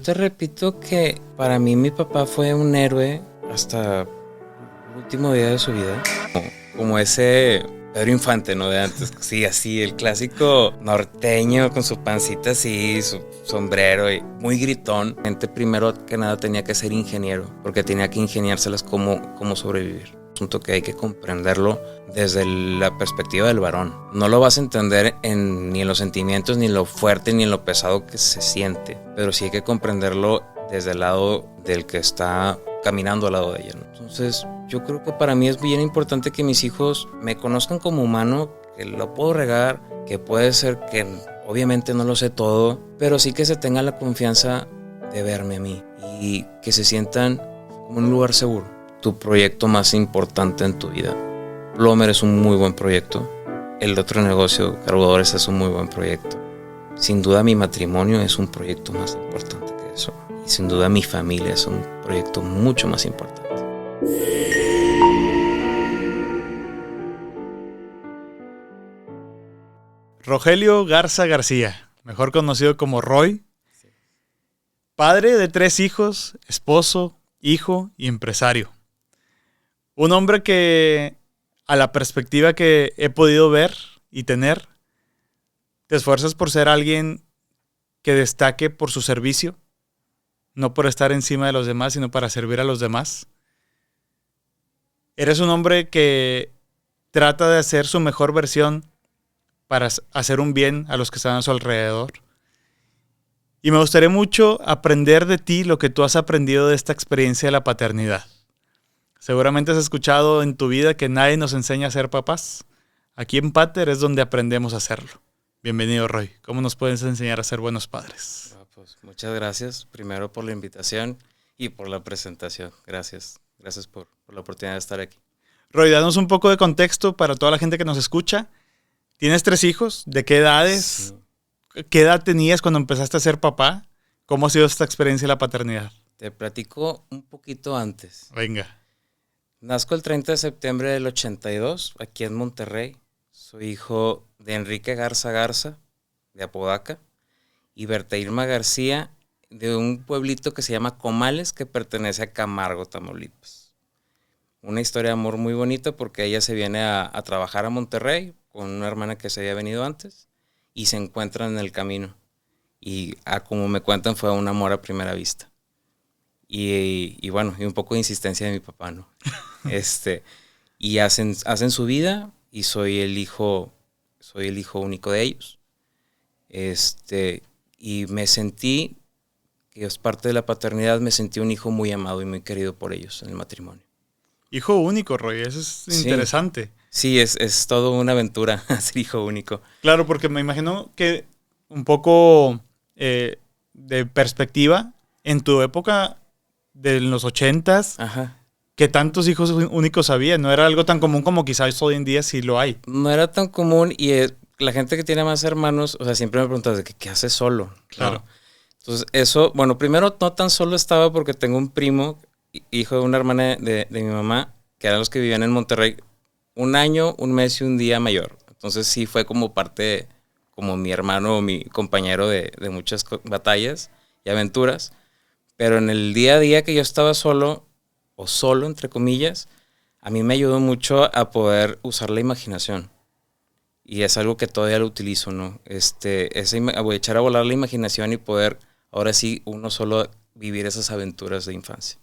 Yo te repito que para mí mi papá fue un héroe hasta el último día de su vida. Como ese Pedro Infante, ¿no? De antes. Sí, así, el clásico norteño con su pancita así, su sombrero y muy gritón. Gente primero que nada tenía que ser ingeniero, porque tenía que ingeniárselas cómo sobrevivir. Asunto que hay que comprenderlo desde la perspectiva del varón. No lo vas a entender ni en los sentimientos, ni en lo fuerte, ni en lo pesado que se siente, pero sí hay que comprenderlo desde el lado del que está caminando al lado de ella, ¿no? Entonces yo creo que para mí es bien importante que mis hijos me conozcan como humano, que lo puedo regar, que puede ser que obviamente no lo sé todo, pero sí que se tenga la confianza de verme a mí y que se sientan como en un lugar seguro. Tu proyecto más importante en tu vida. Plomer es un muy buen proyecto. El otro negocio, cargadores, es un muy buen proyecto. Sin duda mi matrimonio es un proyecto más importante que eso. Y sin duda mi familia es un proyecto mucho más importante. Rogelio Garza García, mejor conocido como Roy. Padre de 3 hijos, esposo, hijo y empresario. Un hombre que, a la perspectiva que he podido ver y tener, te esfuerzas por ser alguien que destaque por su servicio, no por estar encima de los demás, sino para servir a los demás. Eres un hombre que trata de hacer su mejor versión para hacer un bien a los que están a su alrededor. Y me gustaría mucho aprender de ti lo que tú has aprendido de esta experiencia de la paternidad. Seguramente has escuchado en tu vida que nadie nos enseña a ser papás. Aquí en Pater es donde aprendemos a hacerlo. Bienvenido, Roy. ¿Cómo nos puedes enseñar a ser buenos padres? Pues muchas gracias, primero por la invitación y por la presentación. Gracias por la oportunidad de estar aquí. Roy, danos un poco de contexto para toda la gente que nos escucha. ¿Tienes 3 hijos? ¿De qué edades? Sí. ¿Qué edad tenías cuando empezaste a ser papá? ¿Cómo ha sido esta experiencia de la paternidad? Te platico un poquito antes. Venga. Nazco el 30 de septiembre del 82, aquí en Monterrey. Soy hijo de Enrique Garza Garza, de Apodaca, y Berta Irma García, de un pueblito que se llama Comales, que pertenece a Camargo, Tamaulipas. Una historia de amor muy bonita porque ella se viene a trabajar a Monterrey con una hermana que se había venido antes y se encuentran en el camino. Y como me cuentan, fue un amor a primera vista. Y bueno, y un poco de insistencia de mi papá, ¿no? Y hacen su vida y soy el hijo único de ellos. Y me sentí, que es parte de la paternidad, me sentí un hijo muy amado y muy querido por ellos en el matrimonio. Hijo único, Roy, eso es interesante. Sí, es todo una aventura ser hijo único. Claro, porque me imagino que un poco de perspectiva, en tu época de los 80s, ajá, ¿qué tantos hijos únicos había? No era algo tan común como quizás hoy en día sí lo hay. No era tan común y la gente que tiene más hermanos, o sea, siempre me preguntas, ¿qué haces solo? Claro. Entonces, eso, bueno, primero no tan solo estaba porque tengo un primo, hijo de una hermana de mi mamá, que eran los que vivían en Monterrey, 1 año, 1 mes y 1 día mayor. Entonces sí fue como parte, como mi hermano o mi compañero de muchas batallas y aventuras. Pero en el día a día que yo estaba solo, o solo, entre comillas, a mí me ayudó mucho a poder usar la imaginación. Y es algo que todavía lo utilizo, ¿no? Voy a echar a volar la imaginación y poder, ahora sí, uno solo vivir esas aventuras de infancia.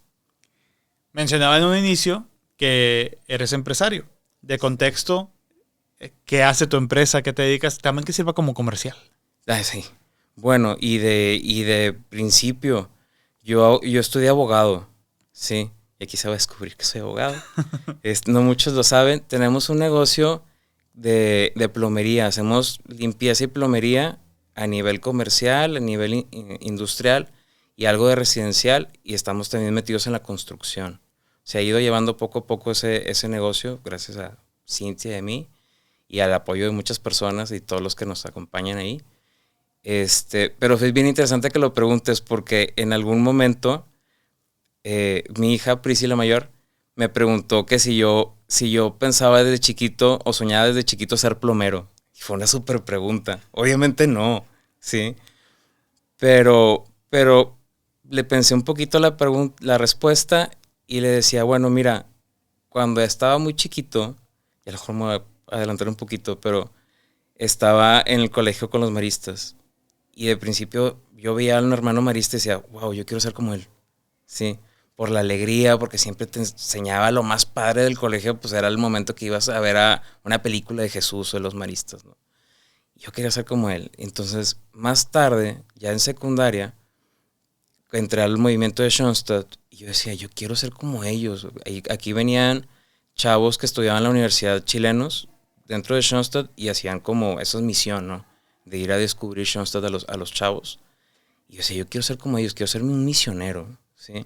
Mencionaba en un inicio que eres empresario. De contexto, ¿qué hace tu empresa? ¿Qué te dedicas? También que sirva como comercial. Sí. Bueno, y de principio, yo estudié abogado, sí. Y aquí se va a descubrir que soy abogado. No muchos lo saben. Tenemos un negocio de plomería. Hacemos limpieza y plomería a nivel comercial, a nivel industrial y algo de residencial. Y estamos también metidos en la construcción. Se ha ido llevando poco a poco ese negocio gracias a Cintia y a mí y al apoyo de muchas personas y todos los que nos acompañan ahí. Pero es bien interesante que lo preguntes porque en algún momento mi hija Priscila mayor me preguntó que si yo pensaba desde chiquito o soñaba desde chiquito ser plomero. Y fue una súper pregunta. Obviamente no, ¿sí? Pero le pensé un poquito la respuesta y le decía, bueno, mira, cuando estaba muy chiquito, y a lo mejor me voy a adelantar un poquito, pero estaba en el colegio con los maristas. Y de principio yo veía a un hermano marista y decía, wow, yo quiero ser como él. Sí, por la alegría, porque siempre te enseñaba lo más padre del colegio, pues era el momento que ibas a ver a una película de Jesús o de los maristas, ¿no? Yo quería ser como él. Entonces, más tarde, ya en secundaria, entré al movimiento de Schoenstatt y yo decía, yo quiero ser como ellos. Aquí venían chavos que estudiaban en la universidad chilenos dentro de Schoenstatt y hacían como esa misión, ¿no? De ir a descubrir Schoenstatt a los chavos. Y yo decía, yo quiero ser como ellos, quiero ser un misionero, ¿sí?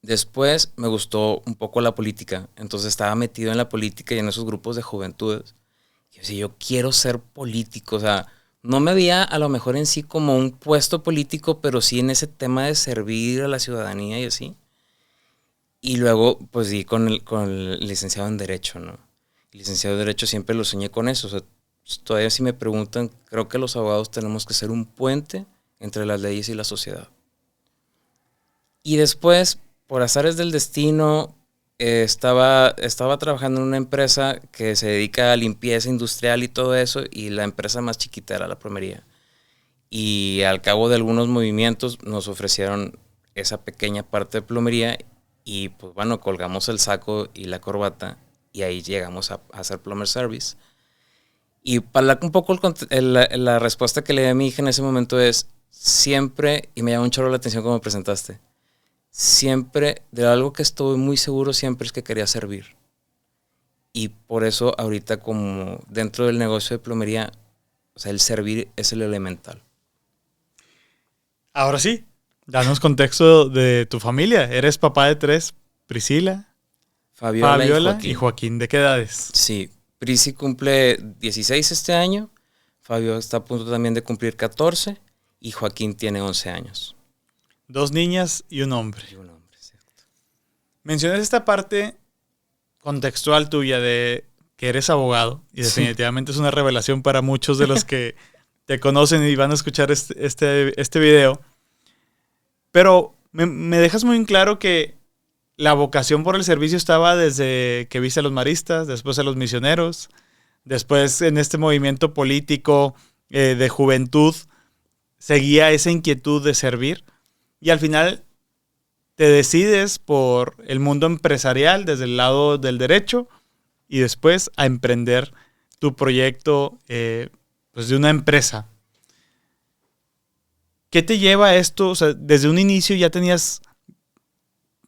Después me gustó un poco la política, entonces estaba metido en la política y en esos grupos de juventudes. Yo decía, yo quiero ser político, o sea, no me veía a lo mejor en sí como un puesto político, pero sí en ese tema de servir a la ciudadanía y así. Y luego, pues di con el licenciado en Derecho, ¿no? El licenciado en Derecho siempre lo soñé con eso, o sea, todavía si me preguntan, creo que los abogados tenemos que ser un puente entre las leyes y la sociedad. Y después, por azares del destino, estaba trabajando en una empresa que se dedica a limpieza industrial y todo eso, y la empresa más chiquita era la plomería. Y al cabo de algunos movimientos nos ofrecieron esa pequeña parte de plomería y pues bueno, colgamos el saco y la corbata y ahí llegamos a hacer plumber service. Y para un poco la respuesta que le di a mi hija en ese momento es siempre, y me llama un chorro la atención como me presentaste, siempre, de algo que estoy muy seguro siempre es que quería servir. Y por eso ahorita como dentro del negocio de plomería, o sea, el servir es el elemental. Ahora sí, danos contexto de tu familia. Eres papá de 3, Priscila, Fabiola y Joaquín. ¿De qué edades? Sí, Prisi cumple 16 este año, Fabio está a punto también de cumplir 14 y Joaquín tiene 11 años. 2 niñas y un hombre. Y un hombre, cierto. Mencionas esta parte contextual tuya de que eres abogado y definitivamente es una revelación para muchos de los que te conocen y van a escuchar este video. Pero me dejas muy en claro que la vocación por el servicio estaba desde que viste a los maristas, después a los misioneros, después en este movimiento político de juventud, seguía esa inquietud de servir y al final te decides por el mundo empresarial desde el lado del derecho y después a emprender tu proyecto pues de una empresa. ¿Qué te lleva a esto? O sea, desde un inicio ya tenías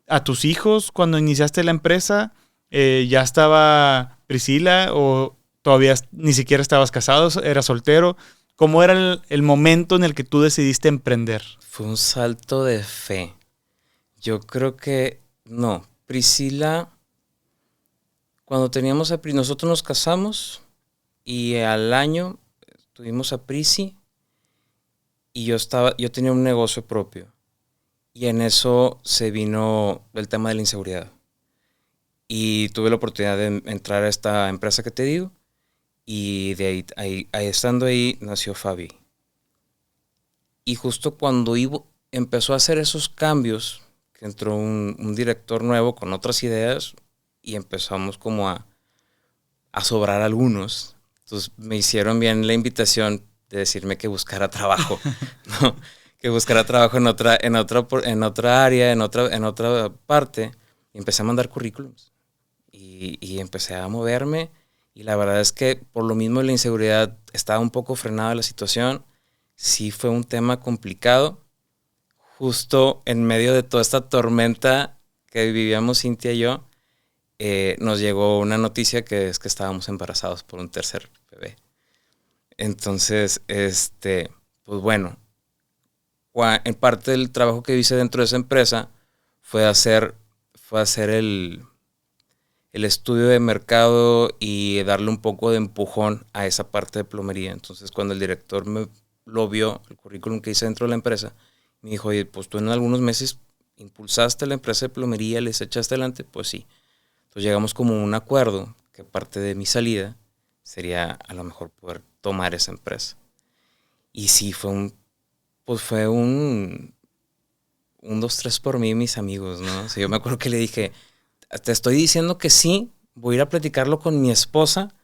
a tus hijos cuando iniciaste la empresa, ya estaba Priscila o todavía ni siquiera estabas casado, eras soltero. ¿Cómo era el momento en el que tú decidiste emprender? Fue un salto de fe. Yo creo que no. Priscila, cuando teníamos nosotros nos casamos y al año tuvimos a Prisi y yo tenía un negocio propio. Y en eso se vino el tema de la inseguridad. Y tuve la oportunidad de entrar a esta empresa que te digo. Y de ahí, estando ahí, nació Fabi. Y justo cuando empezó a hacer esos cambios, que entró un director nuevo con otras ideas y empezamos como a sobrar algunos. Entonces me hicieron bien la invitación de decirme que buscara trabajo, ¿no? Que buscara trabajo en otra área, en otra parte. Y empecé a mandar currículums. Y empecé a moverme. Y la verdad es que por lo mismo la inseguridad estaba un poco frenada la situación. Sí fue un tema complicado. Justo en medio de toda esta tormenta que vivíamos Cintia y yo, nos llegó una noticia que es que estábamos embarazados por un tercer bebé. Entonces, pues bueno, en parte del trabajo que hice dentro de esa empresa fue hacer el estudio de mercado y darle un poco de empujón a esa parte de plomería. Entonces, cuando el director lo vio, el currículum que hice dentro de la empresa, me dijo, oye, pues tú en algunos meses impulsaste la empresa de plomería, les echaste adelante, pues sí. Entonces llegamos como a un acuerdo que parte de mi salida sería a lo mejor poder tomar esa empresa. Y sí, fue un un, dos, tres por mí y mis amigos, ¿no? O sea, yo me acuerdo que le dije, te estoy diciendo que sí, voy a ir a platicarlo con mi esposa,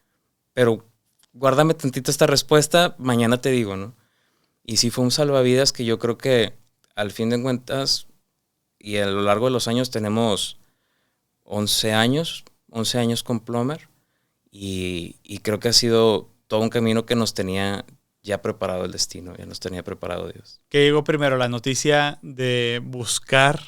pero guárdame tantito esta respuesta, mañana te digo, ¿no? Y sí fue un salvavidas que yo creo que al fin de cuentas y a lo largo de los años tenemos 11 años con Plomer y creo que ha sido todo un camino que nos tenía ya preparado el destino, ya nos tenía preparado Dios. ¿Qué llegó primero, la noticia de buscar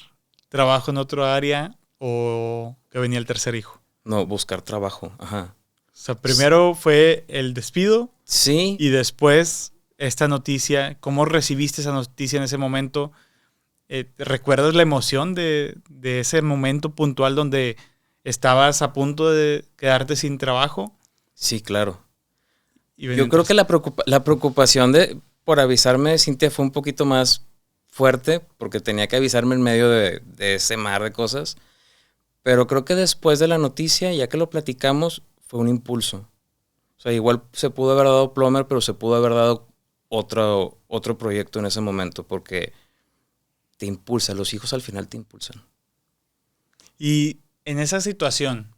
trabajo en otro área o que venía el tercer hijo? No, buscar trabajo, ajá. O sea, primero fue el despido. Sí. Y después esta noticia, ¿cómo recibiste esa noticia en ese momento? ¿Recuerdas la emoción de ese momento puntual donde estabas a punto de quedarte sin trabajo? Sí, claro. Yo creo que la preocupación por avisarme de Cintia fue un poquito más fuerte porque tenía que avisarme en medio de ese mar de cosas. Pero creo que después de la noticia, ya que lo platicamos, fue un impulso. O sea, igual se pudo haber dado Plomer, pero se pudo haber dado otro proyecto en ese momento porque te impulsa. Los hijos al final te impulsan. Y en esa situación,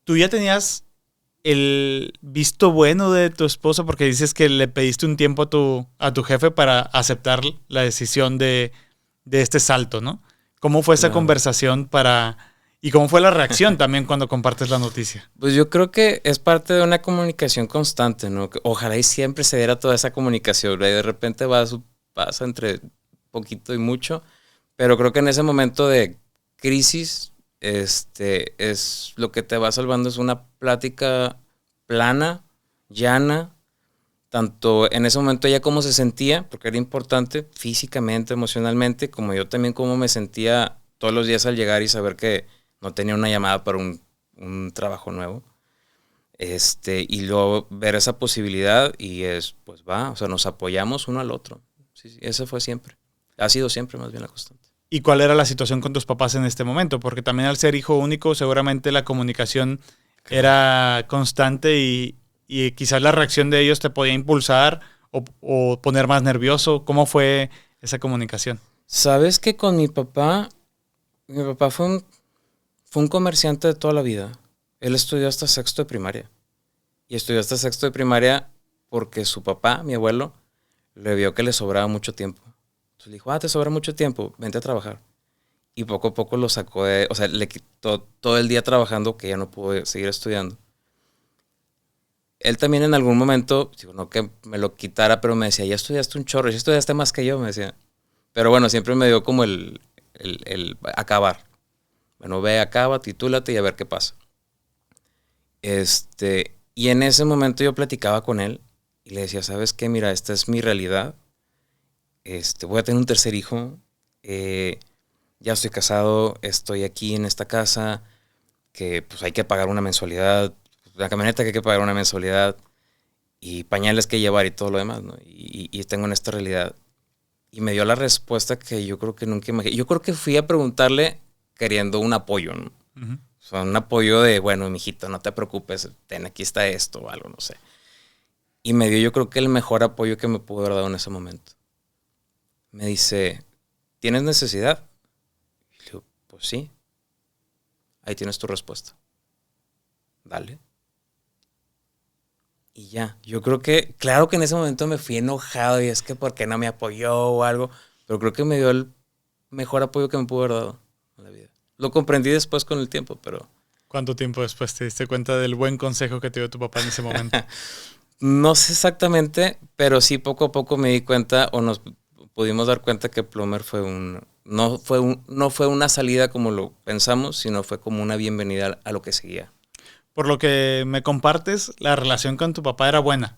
¿tú ya tenías el visto bueno de tu esposa? Porque dices que le pediste un tiempo a tu jefe para aceptar la decisión de este salto, ¿no? ¿Cómo fue esa conversación y cómo fue la reacción también cuando compartes la noticia? Pues yo creo que es parte de una comunicación constante, ¿no? Que ojalá y siempre se diera toda esa comunicación, ¿verdad? Y de repente pasa entre poquito y mucho, pero creo que en ese momento de crisis, es lo que te va salvando, es una plática plana, llana, tanto en ese momento ella cómo se sentía, porque era importante físicamente, emocionalmente, como yo también cómo me sentía todos los días al llegar y saber que no tenía una llamada para un trabajo nuevo. Y luego ver esa posibilidad y pues va, o sea, nos apoyamos uno al otro. Sí, ese fue siempre. Ha sido siempre más bien la constante. ¿Y cuál era la situación con tus papás en este momento? Porque también al ser hijo único, seguramente la comunicación era constante y quizás la reacción de ellos te podía impulsar o poner más nervioso. ¿Cómo fue esa comunicación? Sabes que con mi papá fue un comerciante de toda la vida. Él estudió hasta sexto de primaria. Y estudió hasta sexto de primaria porque su papá, mi abuelo, le vio que le sobraba mucho tiempo. Entonces le dijo, te sobra mucho tiempo, vente a trabajar. Y poco a poco lo sacó o sea, le quitó todo el día trabajando que ya no pudo seguir estudiando. Él también en algún momento, digo, no que me lo quitara, pero me decía, ya estudiaste un chorro, ya estudiaste más que yo, me decía. Pero bueno, siempre me dio como el acabar. Bueno, ve, acaba, titúlate y a ver qué pasa. Y en ese momento yo platicaba con él y le decía, ¿sabes qué? Mira, esta es mi realidad. Voy a tener un tercer hijo. Ya estoy casado, estoy aquí en esta casa, que pues hay que pagar una mensualidad, la camioneta que hay que pagar una mensualidad y pañales que llevar y todo lo demás, ¿no? Y tengo en esta realidad. Y me dio la respuesta que yo creo que nunca imaginé. Yo creo que fui a preguntarle queriendo un apoyo, ¿no? Uh-huh. O sea, un apoyo de, bueno, mijito, no te preocupes, aquí está esto o algo, no sé. Y me dio yo creo que el mejor apoyo que me pudo haber dado en ese momento. Me dice, ¿tienes necesidad? Y le digo, pues sí. Ahí tienes tu respuesta. Dale. Y ya, yo creo que, claro que en ese momento me fui enojado y es que por qué no me apoyó o algo, pero creo que me dio el mejor apoyo que me pudo haber dado en la vida. Lo comprendí después con el tiempo, pero... ¿Cuánto tiempo después te diste cuenta del buen consejo que te dio tu papá en ese momento? No sé exactamente, pero sí poco a poco me di cuenta o nos pudimos dar cuenta que Plomer no fue una salida como lo pensamos, sino fue como una bienvenida a lo que seguía. Por lo que me compartes, la relación con tu papá era buena.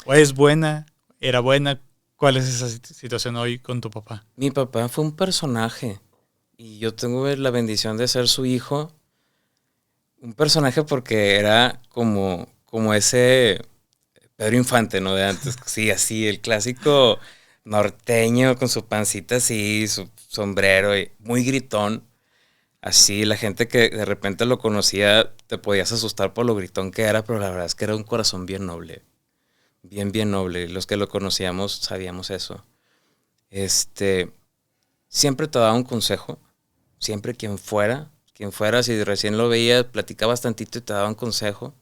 ¿O es buena? ¿Era buena? ¿Cuál es esa situación hoy con tu papá? Mi papá fue un personaje y yo tengo la bendición de ser su hijo. Un personaje porque era como ese Pedro Infante, ¿no? De antes. Sí, así, el clásico norteño con su pancita así, su sombrero, y muy gritón. Así, la gente que de repente lo conocía te podías asustar por lo gritón que era, pero la verdad es que era un corazón bien noble. Bien, bien noble. Los que lo conocíamos sabíamos eso. siempre te daba un consejo, siempre quien fuera, si recién lo veías, platicabas tantito y te daba un consejo.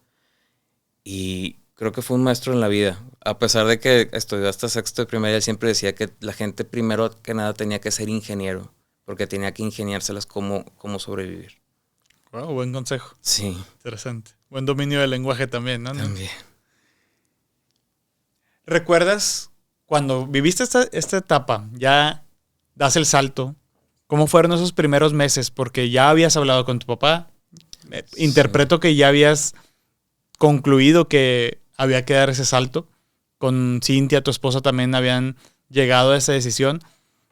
Y creo que fue un maestro en la vida. A pesar de que estudió hasta sexto de primaria, él siempre decía que la gente primero que nada tenía que ser ingeniero, porque tenía que ingeniárselas cómo sobrevivir. Wow, buen consejo. Sí. Interesante. Buen dominio del lenguaje también, ¿no? También. ¿Recuerdas cuando viviste esta etapa, ya das el salto? ¿Cómo fueron esos primeros meses? Porque ya habías hablado con tu papá. Interpreto que ya habías concluido que había que dar ese salto. Con Cintia, tu esposa, también habían llegado a esa decisión.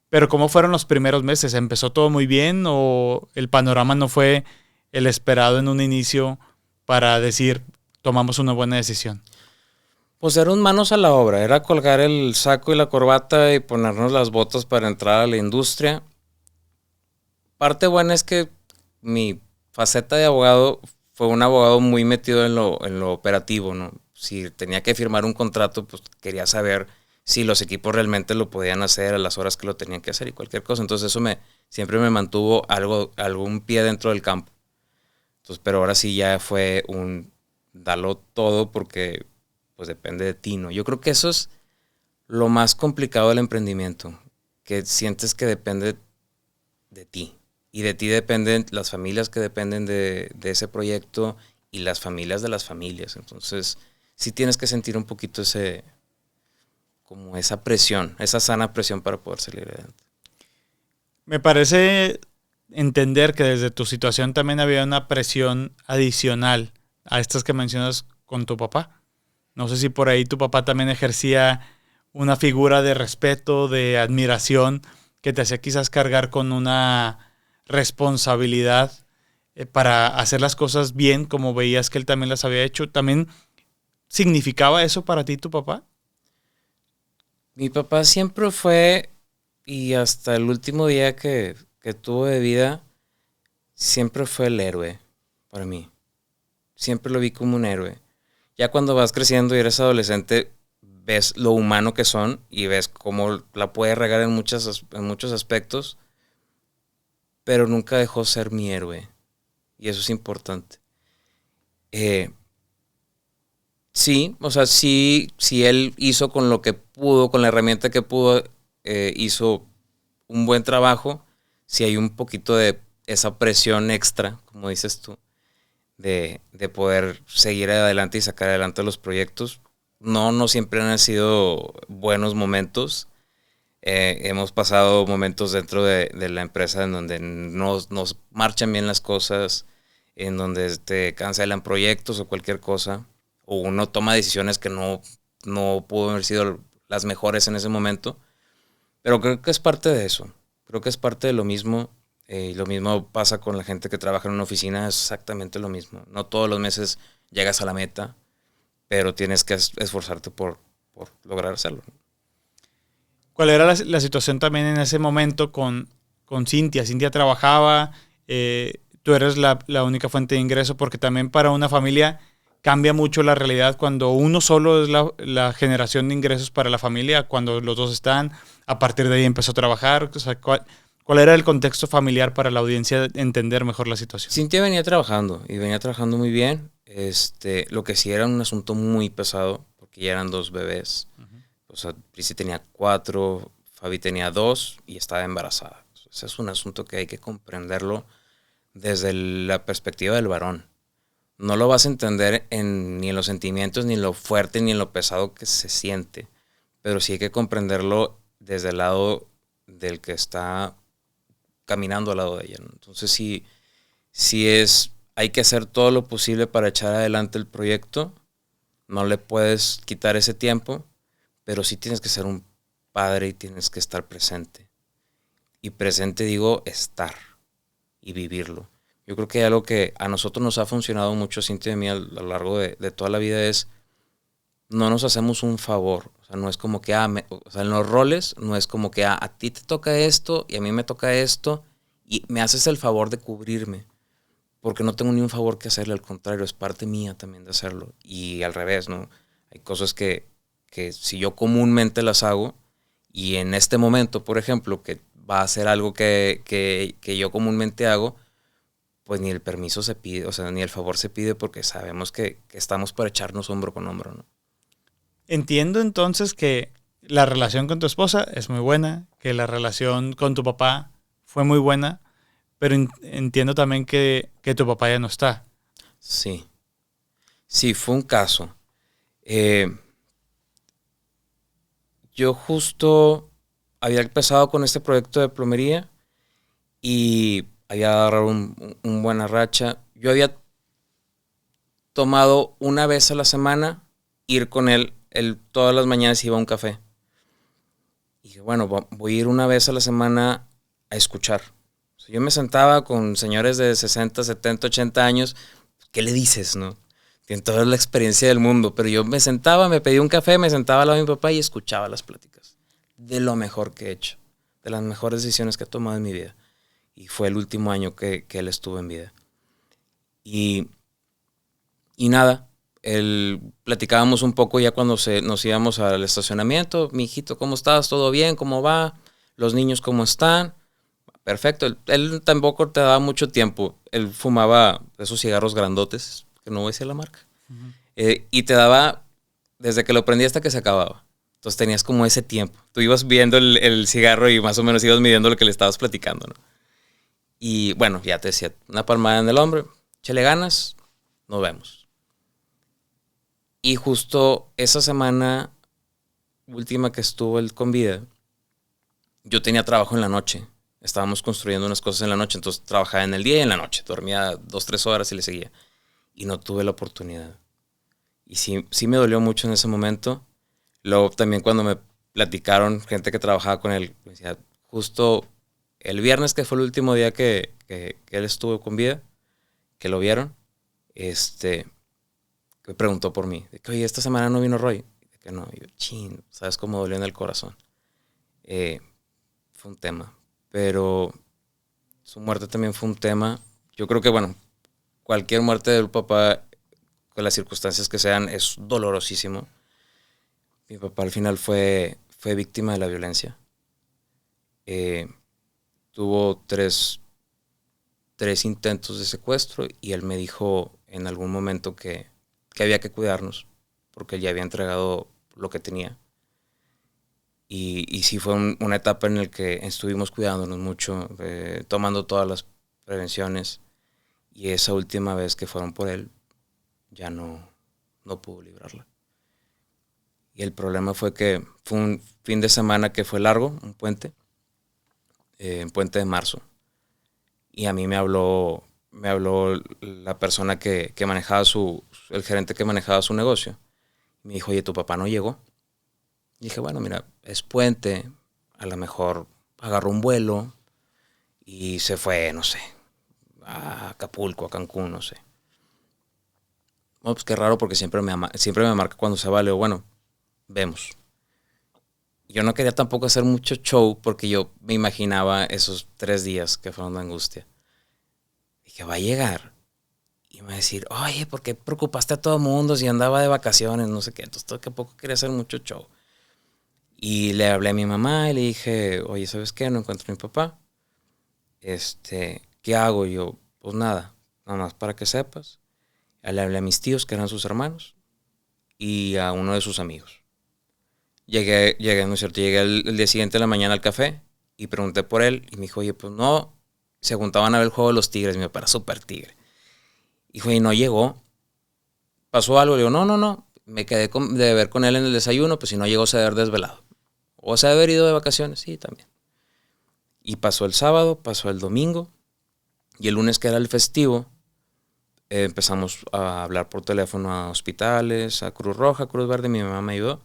Pero ¿cómo fueron los primeros meses? ¿Empezó todo muy bien o el panorama no fue el esperado en un inicio para decir, tomamos una buena decisión? Pues eran manos a la obra, era colgar el saco y la corbata y ponernos las botas para entrar a la industria. Parte buena es que mi faceta de abogado fue un abogado muy metido en lo operativo, ¿no? Si tenía que firmar un contrato, pues quería saber si los equipos realmente lo podían hacer a las horas que lo tenían que hacer y cualquier cosa. Entonces eso siempre me mantuvo algún pie dentro del campo. Entonces, pero ahora sí ya fue darlo todo porque pues depende de ti, ¿no? Yo creo que eso es lo más complicado del emprendimiento, que sientes que depende de ti. Y de ti dependen las familias que dependen de ese proyecto y las familias de las familias. Entonces, sí tienes que sentir un poquito como esa presión, esa sana presión para poder salir adelante. Me parece entender que desde tu situación también había una presión adicional a estas que mencionas con tu papá. No sé si por ahí tu papá también ejercía una figura de respeto, de admiración, que te hacía quizás cargar con una responsabilidad para hacer las cosas bien, como veías que él también las había hecho. ¿También significaba eso para ti tu papá? Mi papá siempre fue, y hasta el último día que tuvo de vida, siempre fue el héroe para mí. Siempre lo vi como un héroe. Ya cuando vas creciendo y eres adolescente, ves lo humano que son y ves cómo la puede regar en muchos aspectos, pero nunca dejó ser mi héroe. Y eso es importante. Sí, o sea, sí, él hizo con lo que pudo, con la herramienta que pudo, hizo un buen trabajo. Sí hay un poquito de esa presión extra, como dices tú, de poder seguir adelante y sacar adelante los proyectos. No siempre han sido buenos momentos. Hemos pasado momentos dentro de la empresa en donde nos marchan bien las cosas, en donde te cancelan proyectos o cualquier cosa, o uno toma decisiones que no pudo haber sido las mejores en ese momento. Pero creo que es parte de eso. Creo que es parte de lo mismo. Y lo mismo pasa con la gente que trabaja en una oficina, es exactamente lo mismo. No todos los meses llegas a la meta, pero tienes que esforzarte por lograr hacerlo. ¿Cuál era la situación también en ese momento con Cintia? Cintia trabajaba, tú eres la única fuente de ingreso, porque también para una familia cambia mucho la realidad cuando uno solo es la generación de ingresos para la familia, cuando los dos están, a partir de ahí empezó a trabajar. O sea, ¿cuál era el contexto familiar para la audiencia entender mejor la situación? Cintia venía trabajando y venía trabajando muy bien. Lo que sí era un asunto muy pesado, porque ya eran 2 bebés. O sea, Prissy tenía 4, Fabi tenía 2 y estaba embarazada. Ese es un asunto que hay que comprenderlo desde la perspectiva del varón. No lo vas a entender ni en los sentimientos, ni en lo fuerte, ni en lo pesado que se siente. Pero sí hay que comprenderlo desde el lado del que está caminando al lado de ella, ¿no? Entonces hay que hacer todo lo posible para echar adelante el proyecto. No le puedes quitar ese tiempo, pero sí tienes que ser un padre y tienes que estar presente. Y presente digo estar y vivirlo. Yo creo que algo que a nosotros nos ha funcionado mucho, Cintia y a mí, a lo largo de toda la vida es, no nos hacemos un favor. O sea, no es como que, o sea, en los roles, no es como que, a ti te toca esto y a mí me toca esto y me haces el favor de cubrirme. Porque no tengo ni un favor que hacerle, al contrario, es parte mía también de hacerlo. Y al revés, ¿no? Hay cosas que si yo comúnmente las hago y en este momento, por ejemplo, que va a hacer algo que yo comúnmente hago, pues ni el permiso se pide, o sea, ni el favor se pide porque sabemos que estamos para echarnos hombro con hombro, ¿no? Entiendo entonces que la relación con tu esposa es muy buena, que la relación con tu papá fue muy buena, pero entiendo también que tu papá ya no está. Sí, sí, fue un caso. Eh, yo justo había empezado con este proyecto de plomería y había agarrado un buena racha. Yo había tomado una vez a la semana ir con él todas las mañanas iba a un café. Y dije, bueno, voy a ir una vez a la semana a escuchar. O sea, yo me sentaba con señores de 60, 70, 80 años. ¿Qué le dices, no? Tienen toda la experiencia del mundo. Pero yo me sentaba, me pedí un café, me sentaba al lado de mi papá y escuchaba las pláticas. De lo mejor que he hecho. De las mejores decisiones que he tomado en mi vida. Y fue el último año que él estuvo en vida. Y nada, platicábamos un poco ya cuando nos íbamos al estacionamiento. Mi hijito, ¿cómo estás? ¿Todo bien? ¿Cómo va? ¿Los niños cómo están? Perfecto. Él tampoco te daba mucho tiempo. Él fumaba esos cigarros grandotes, que no voy a decir la marca. Uh-huh. Y te daba desde que lo prendía hasta que se acababa. Entonces tenías como ese tiempo. Tú ibas viendo el cigarro y más o menos ibas midiendo lo que le estabas platicando, ¿no? Y bueno, ya te decía, una palmada en el hombro, échale ganas, nos vemos. Y justo esa semana última que estuvo él con vida, yo tenía trabajo en la noche. Estábamos construyendo unas cosas en la noche, entonces trabajaba en el día y en la noche. Dormía 2-3 horas y le seguía. Y no tuve la oportunidad. Y sí me dolió mucho en ese momento. Luego también cuando me platicaron gente que trabajaba con él, me decía, justo el viernes que fue el último día que él estuvo con vida, que lo vieron, me preguntó por mí. De que, oye, esta semana no vino Roy. De que no, y yo, chin, ¿sabes cómo dolió en el corazón? Fue un tema. Pero su muerte también fue un tema. Yo creo que, bueno, cualquier muerte del papá, con las circunstancias que sean, es dolorosísimo. Mi papá al final fue víctima de la violencia. Tuvo tres intentos de secuestro y él me dijo en algún momento que había que cuidarnos porque él ya había entregado lo que tenía. Y sí fue una etapa en la que estuvimos cuidándonos mucho, tomando todas las prevenciones. Y esa última vez que fueron por él, ya no pudo librarla. Y el problema fue que fue un fin de semana que fue largo, un puente, en Puente de Marzo. Y a mí me habló la persona que manejaba el gerente que manejaba su negocio. Me dijo, oye, tu papá no llegó. Y dije, bueno, mira, es puente, a lo mejor agarró un vuelo y se fue, no sé, a Acapulco, a Cancún, no sé. Bueno, pues qué raro porque siempre me marca cuando se va, le digo, bueno, vemos. Yo no quería tampoco hacer mucho show porque yo me imaginaba esos 3 días que fueron de angustia. Dije, va a llegar y me va a decir, oye, ¿por qué preocupaste a todo el mundo si andaba de vacaciones? No sé qué. Entonces tampoco quería hacer mucho show. Y le hablé a mi mamá y le dije, oye, ¿sabes qué? No encuentro a mi papá. ¿Qué hago? Yo, pues nada más para que sepas. Le hablé a mis tíos, que eran sus hermanos, y a uno de sus amigos. Llegué, ¿no es cierto? Llegué el día siguiente de la mañana al café y pregunté por él y me dijo, oye, pues no, se juntaban a ver el juego de los Tigres, mi papá era súper tigre. Y fue, y no llegó. ¿Pasó algo? Le digo, no, me quedé de ver con él en el desayuno, pues si no llegó se debe haber desvelado. O se debe haber ido de vacaciones, sí, también. Y pasó el sábado, pasó el domingo, y el lunes que era el festivo, empezamos a hablar por teléfono a hospitales, a Cruz Roja, Cruz Verde, mi mamá me ayudó.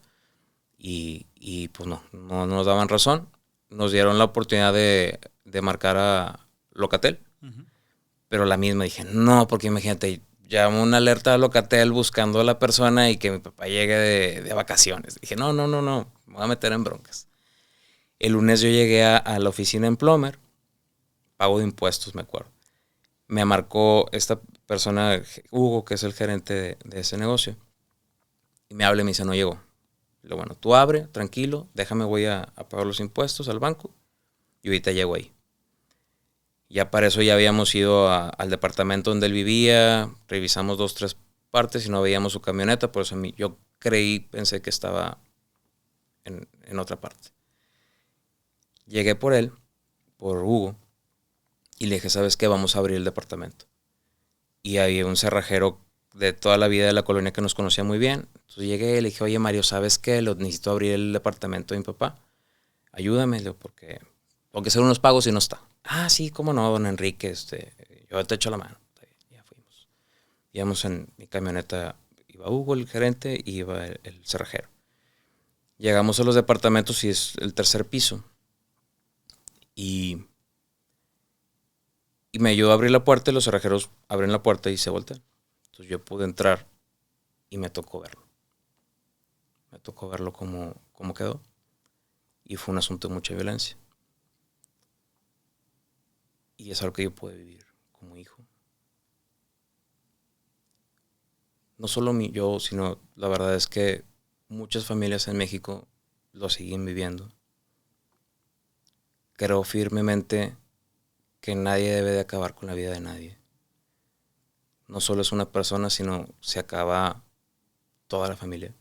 Y pues no nos daban razón. Nos dieron la oportunidad de marcar a Locatel. Uh-huh. Pero la misma dije, no, porque imagínate, llamo una alerta a Locatel buscando a la persona y que mi papá llegue de vacaciones. Dije, no, me voy a meter en broncas. El lunes yo llegué a la oficina en Plomer, pago de impuestos, me acuerdo. Me marcó esta persona, Hugo, que es el gerente de ese negocio. Y me habla y me dice, no llegó. Lo bueno, tú abre, tranquilo, déjame, voy a pagar los impuestos al banco y ahorita llego ahí. Ya para eso ya habíamos ido al departamento donde él vivía, revisamos 2, 3 partes y no veíamos su camioneta, por eso yo pensé que estaba en otra parte. Llegué por él, por Hugo, y le dije, ¿sabes qué? Vamos a abrir el departamento. Y había un cerrajero de toda la vida de la colonia que nos conocía muy bien. Entonces llegué y le dije, oye Mario, ¿sabes qué? Necesito abrir el departamento de mi papá. Ayúdame, porque aunque sean unos pagos y no está. Ah, sí, cómo no, don Enrique, yo te echo la mano. Ya fuimos. Íbamos en mi camioneta, iba Hugo, el gerente, y iba el cerrajero. Llegamos a los departamentos y es el tercer piso. Y me ayudó a abrir la puerta y los cerrajeros abren la puerta y se voltean. Entonces yo pude entrar y me tocó verlo. Me tocó verlo cómo quedó. Y fue un asunto de mucha violencia. Y es algo que yo pude vivir como hijo. No solo yo, sino la verdad es que muchas familias en México lo siguen viviendo. Creo firmemente que nadie debe de acabar con la vida de nadie. No solo es una persona, sino se acaba toda la familia.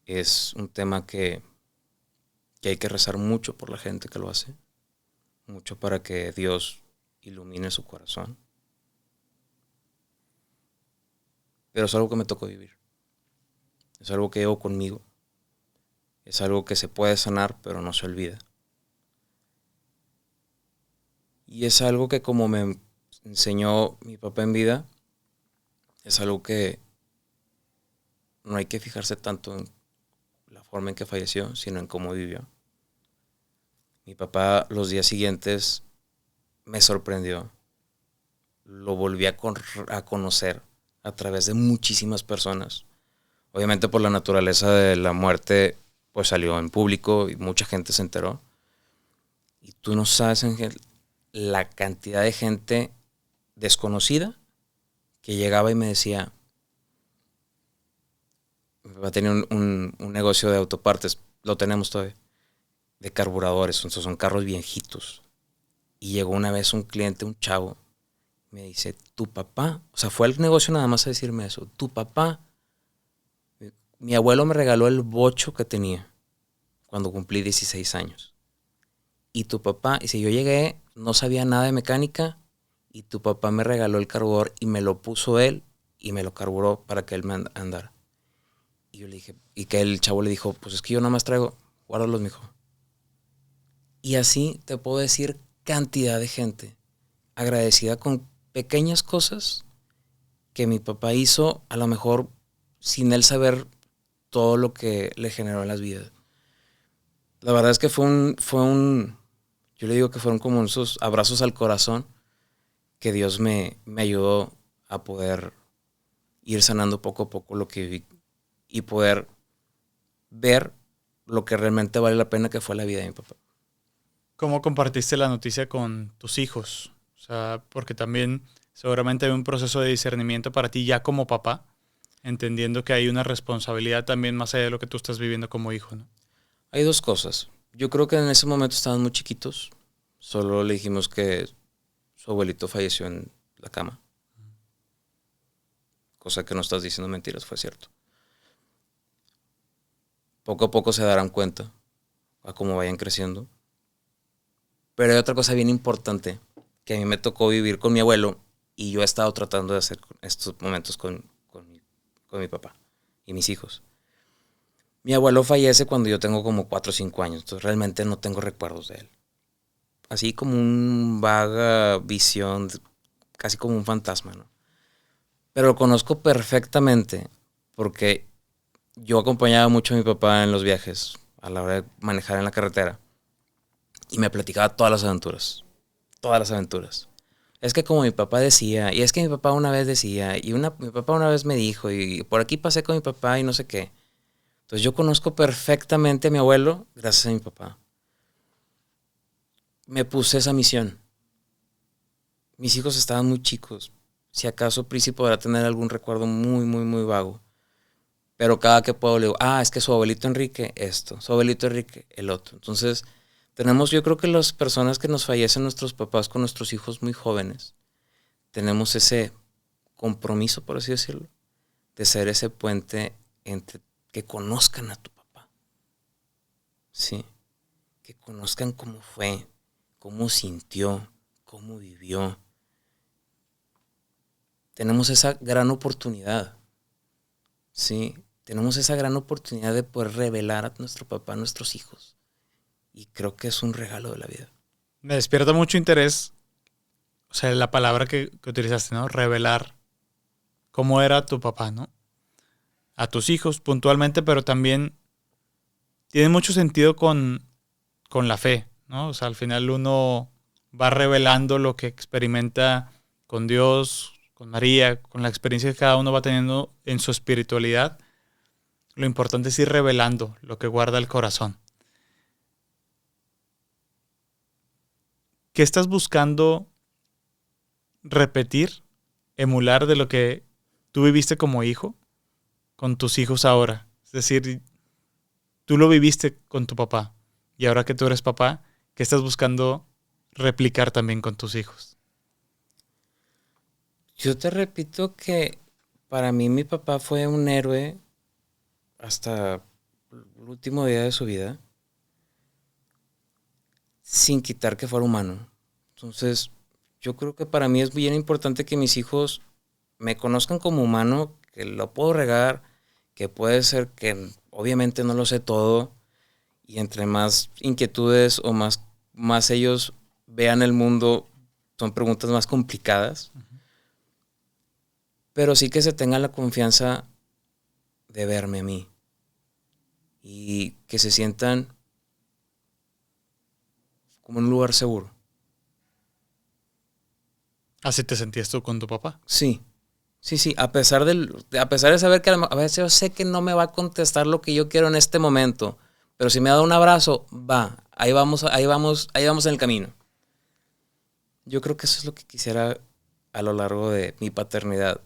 Es un tema que hay que rezar mucho por la gente que lo hace. Mucho para que Dios ilumine su corazón. Pero es algo que me tocó vivir. Es algo que llevo conmigo. Es algo que se puede sanar, pero no se olvida. Y es algo que, como me enseñó mi papá en vida, es algo que no hay que fijarse tanto en la forma en que falleció, sino en cómo vivió. Mi papá los días siguientes me sorprendió. Lo volví a conocer a través de muchísimas personas. Obviamente por la naturaleza de la muerte, pues salió en público y mucha gente se enteró. Y tú no sabes, Ángel, la cantidad de gente desconocida que llegaba y me decía, mi papá tenía un negocio de autopartes, lo tenemos todavía, de carburadores, entonces son carros viejitos. Y llegó una vez un cliente, un chavo, me dice, tu papá, o sea, fue al negocio nada más a decirme eso, tu papá, mi abuelo me regaló el bocho que tenía cuando cumplí 16 años. Y tu papá, y si yo llegué, no sabía nada de mecánica, y tu papá me regaló el carburador y me lo puso él y me lo carburó para que él me andara. Y yo le dije, y que el chavo le dijo, pues es que yo nada más traigo, guárdalos, mijo. Y así te puedo decir cantidad de gente agradecida con pequeñas cosas que mi papá hizo, a lo mejor sin él saber todo lo que le generó en las vidas. La verdad es que fue un yo le digo que fueron como esos abrazos al corazón que Dios me ayudó a poder ir sanando poco a poco lo que viví y poder ver lo que realmente vale la pena, que fue la vida de mi papá. ¿Cómo compartiste la noticia con tus hijos? O sea, porque también seguramente hay un proceso de discernimiento para ti ya como papá, entendiendo que hay una responsabilidad también más allá de lo que tú estás viviendo como hijo, ¿no? Hay dos cosas. Yo creo que en ese momento estaban muy chiquitos. Solo le dijimos que su abuelito falleció en la cama. Cosa que no estás diciendo mentiras, fue cierto. Poco a poco se darán cuenta a cómo vayan creciendo. Pero hay otra cosa bien importante que a mí me tocó vivir con mi abuelo y yo he estado tratando de hacer estos momentos con mi papá y mis hijos. Mi abuelo fallece cuando yo tengo como 4 o 5 años, entonces realmente no tengo recuerdos de él. Así como una vaga visión, casi como un fantasma, ¿no? Pero lo conozco perfectamente porque yo acompañaba mucho a mi papá en los viajes a la hora de manejar en la carretera y me platicaba todas las aventuras. Todas las aventuras. Es que como mi papá decía, y es que mi papá una vez decía, y mi papá una vez me dijo, y por aquí pasé con mi papá y no sé qué. Entonces yo conozco perfectamente a mi abuelo gracias a mi papá. Me puse esa misión. Mis hijos estaban muy chicos. Si acaso Prisi podrá tener algún recuerdo muy, muy, muy vago. Pero cada que puedo le digo, es que su abuelito Enrique esto, su abuelito Enrique el otro. Entonces Tenemos, yo creo que las personas que nos fallecen nuestros papás con nuestros hijos muy jóvenes, tenemos ese compromiso, por así decirlo, de ser ese puente entre que conozcan a tu papá, ¿sí? Que conozcan cómo fue, cómo sintió, cómo vivió. Tenemos esa gran oportunidad, ¿sí? Tenemos esa gran oportunidad de poder revelar a nuestro papá a nuestros hijos. Y creo que es un regalo de la vida. Me despierta mucho interés, o sea, la palabra que utilizaste, ¿no? Revelar cómo era tu papá, ¿no? A tus hijos puntualmente, pero también tiene mucho sentido con la fe, ¿no? O sea, al final uno va revelando lo que experimenta con Dios, con María, con la experiencia que cada uno va teniendo en su espiritualidad. Lo importante es ir revelando lo que guarda el corazón. ¿Qué estás buscando repetir, emular de lo que tú viviste como hijo con tus hijos ahora? Es decir, tú lo viviste con tu papá y ahora que tú eres papá, ¿qué estás buscando replicar también con tus hijos? Yo te repito que para mí mi papá fue un héroe hasta el último día de su vida, sin quitar que fuera humano. Entonces, yo creo que para mí es bien importante que mis hijos me conozcan como humano, que lo puedo regar, que puede ser que obviamente no lo sé todo, y entre más inquietudes o más ellos vean el mundo, son preguntas más complicadas, pero sí que se tenga la confianza de verme a mí y que se sientan como en un lugar seguro. ¿Así te sentías tú con tu papá? Sí, sí, a pesar de saber que a veces yo sé que no me va a contestar lo que yo quiero en este momento, pero si me da un abrazo, va, ahí vamos en el camino. Yo creo que eso es lo que quisiera a lo largo de mi paternidad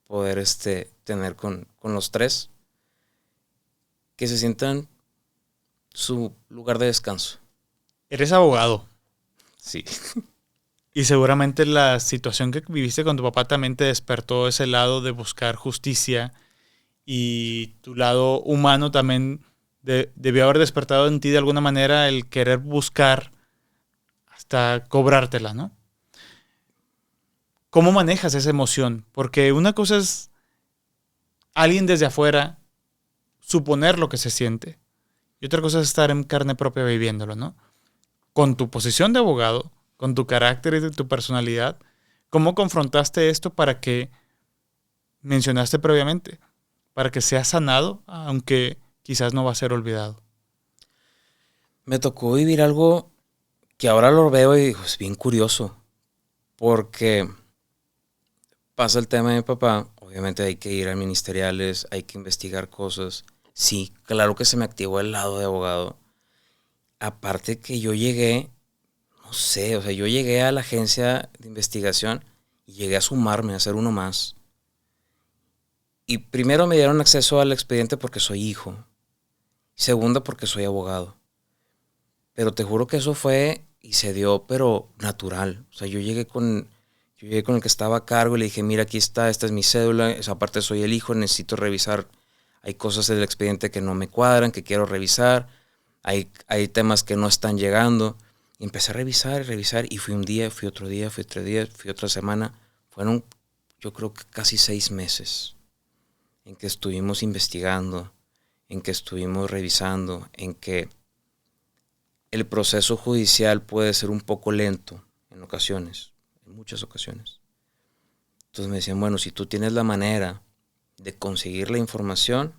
poder tener con los tres, que se sientan su lugar de descanso. Eres abogado. Sí. Y seguramente la situación que viviste con tu papá también te despertó ese lado de buscar justicia y tu lado humano también debió haber despertado en ti de alguna manera el querer buscar hasta cobrártela, ¿no? ¿Cómo manejas esa emoción? Porque una cosa es alguien desde afuera suponer lo que se siente y otra cosa es estar en carne propia viviéndolo, ¿no? Con tu posición de abogado, con tu carácter y de tu personalidad, ¿cómo confrontaste esto para que mencionaste previamente? Para que sea sanado, aunque quizás no va a ser olvidado. Me tocó vivir algo que ahora lo veo y digo, es bien curioso, porque pasa el tema de mi papá, obviamente hay que ir a ministeriales, hay que investigar cosas. Sí, claro que se me activó el lado de abogado. Aparte que yo llegué, no sé, o sea, yo llegué a la agencia de investigación y llegué a sumarme, a ser uno más. Y primero me dieron acceso al expediente porque soy hijo. Segunda porque soy abogado. Pero te juro que eso fue y se dio, pero natural. O sea, yo llegué con el que estaba a cargo y le dije, mira, aquí está, esta es mi cédula, aparte soy el hijo, necesito revisar. Hay cosas del expediente que no me cuadran, que quiero revisar. Hay temas que no están llegando. Y empecé a revisar, y fui un día, fui otro día, fui 3 días, fui otra semana. Fueron, yo creo que casi 6 meses en que estuvimos investigando, en que estuvimos revisando, en que el proceso judicial puede ser un poco lento en ocasiones, en muchas ocasiones. Entonces me decían, bueno, si tú tienes la manera de conseguir la información,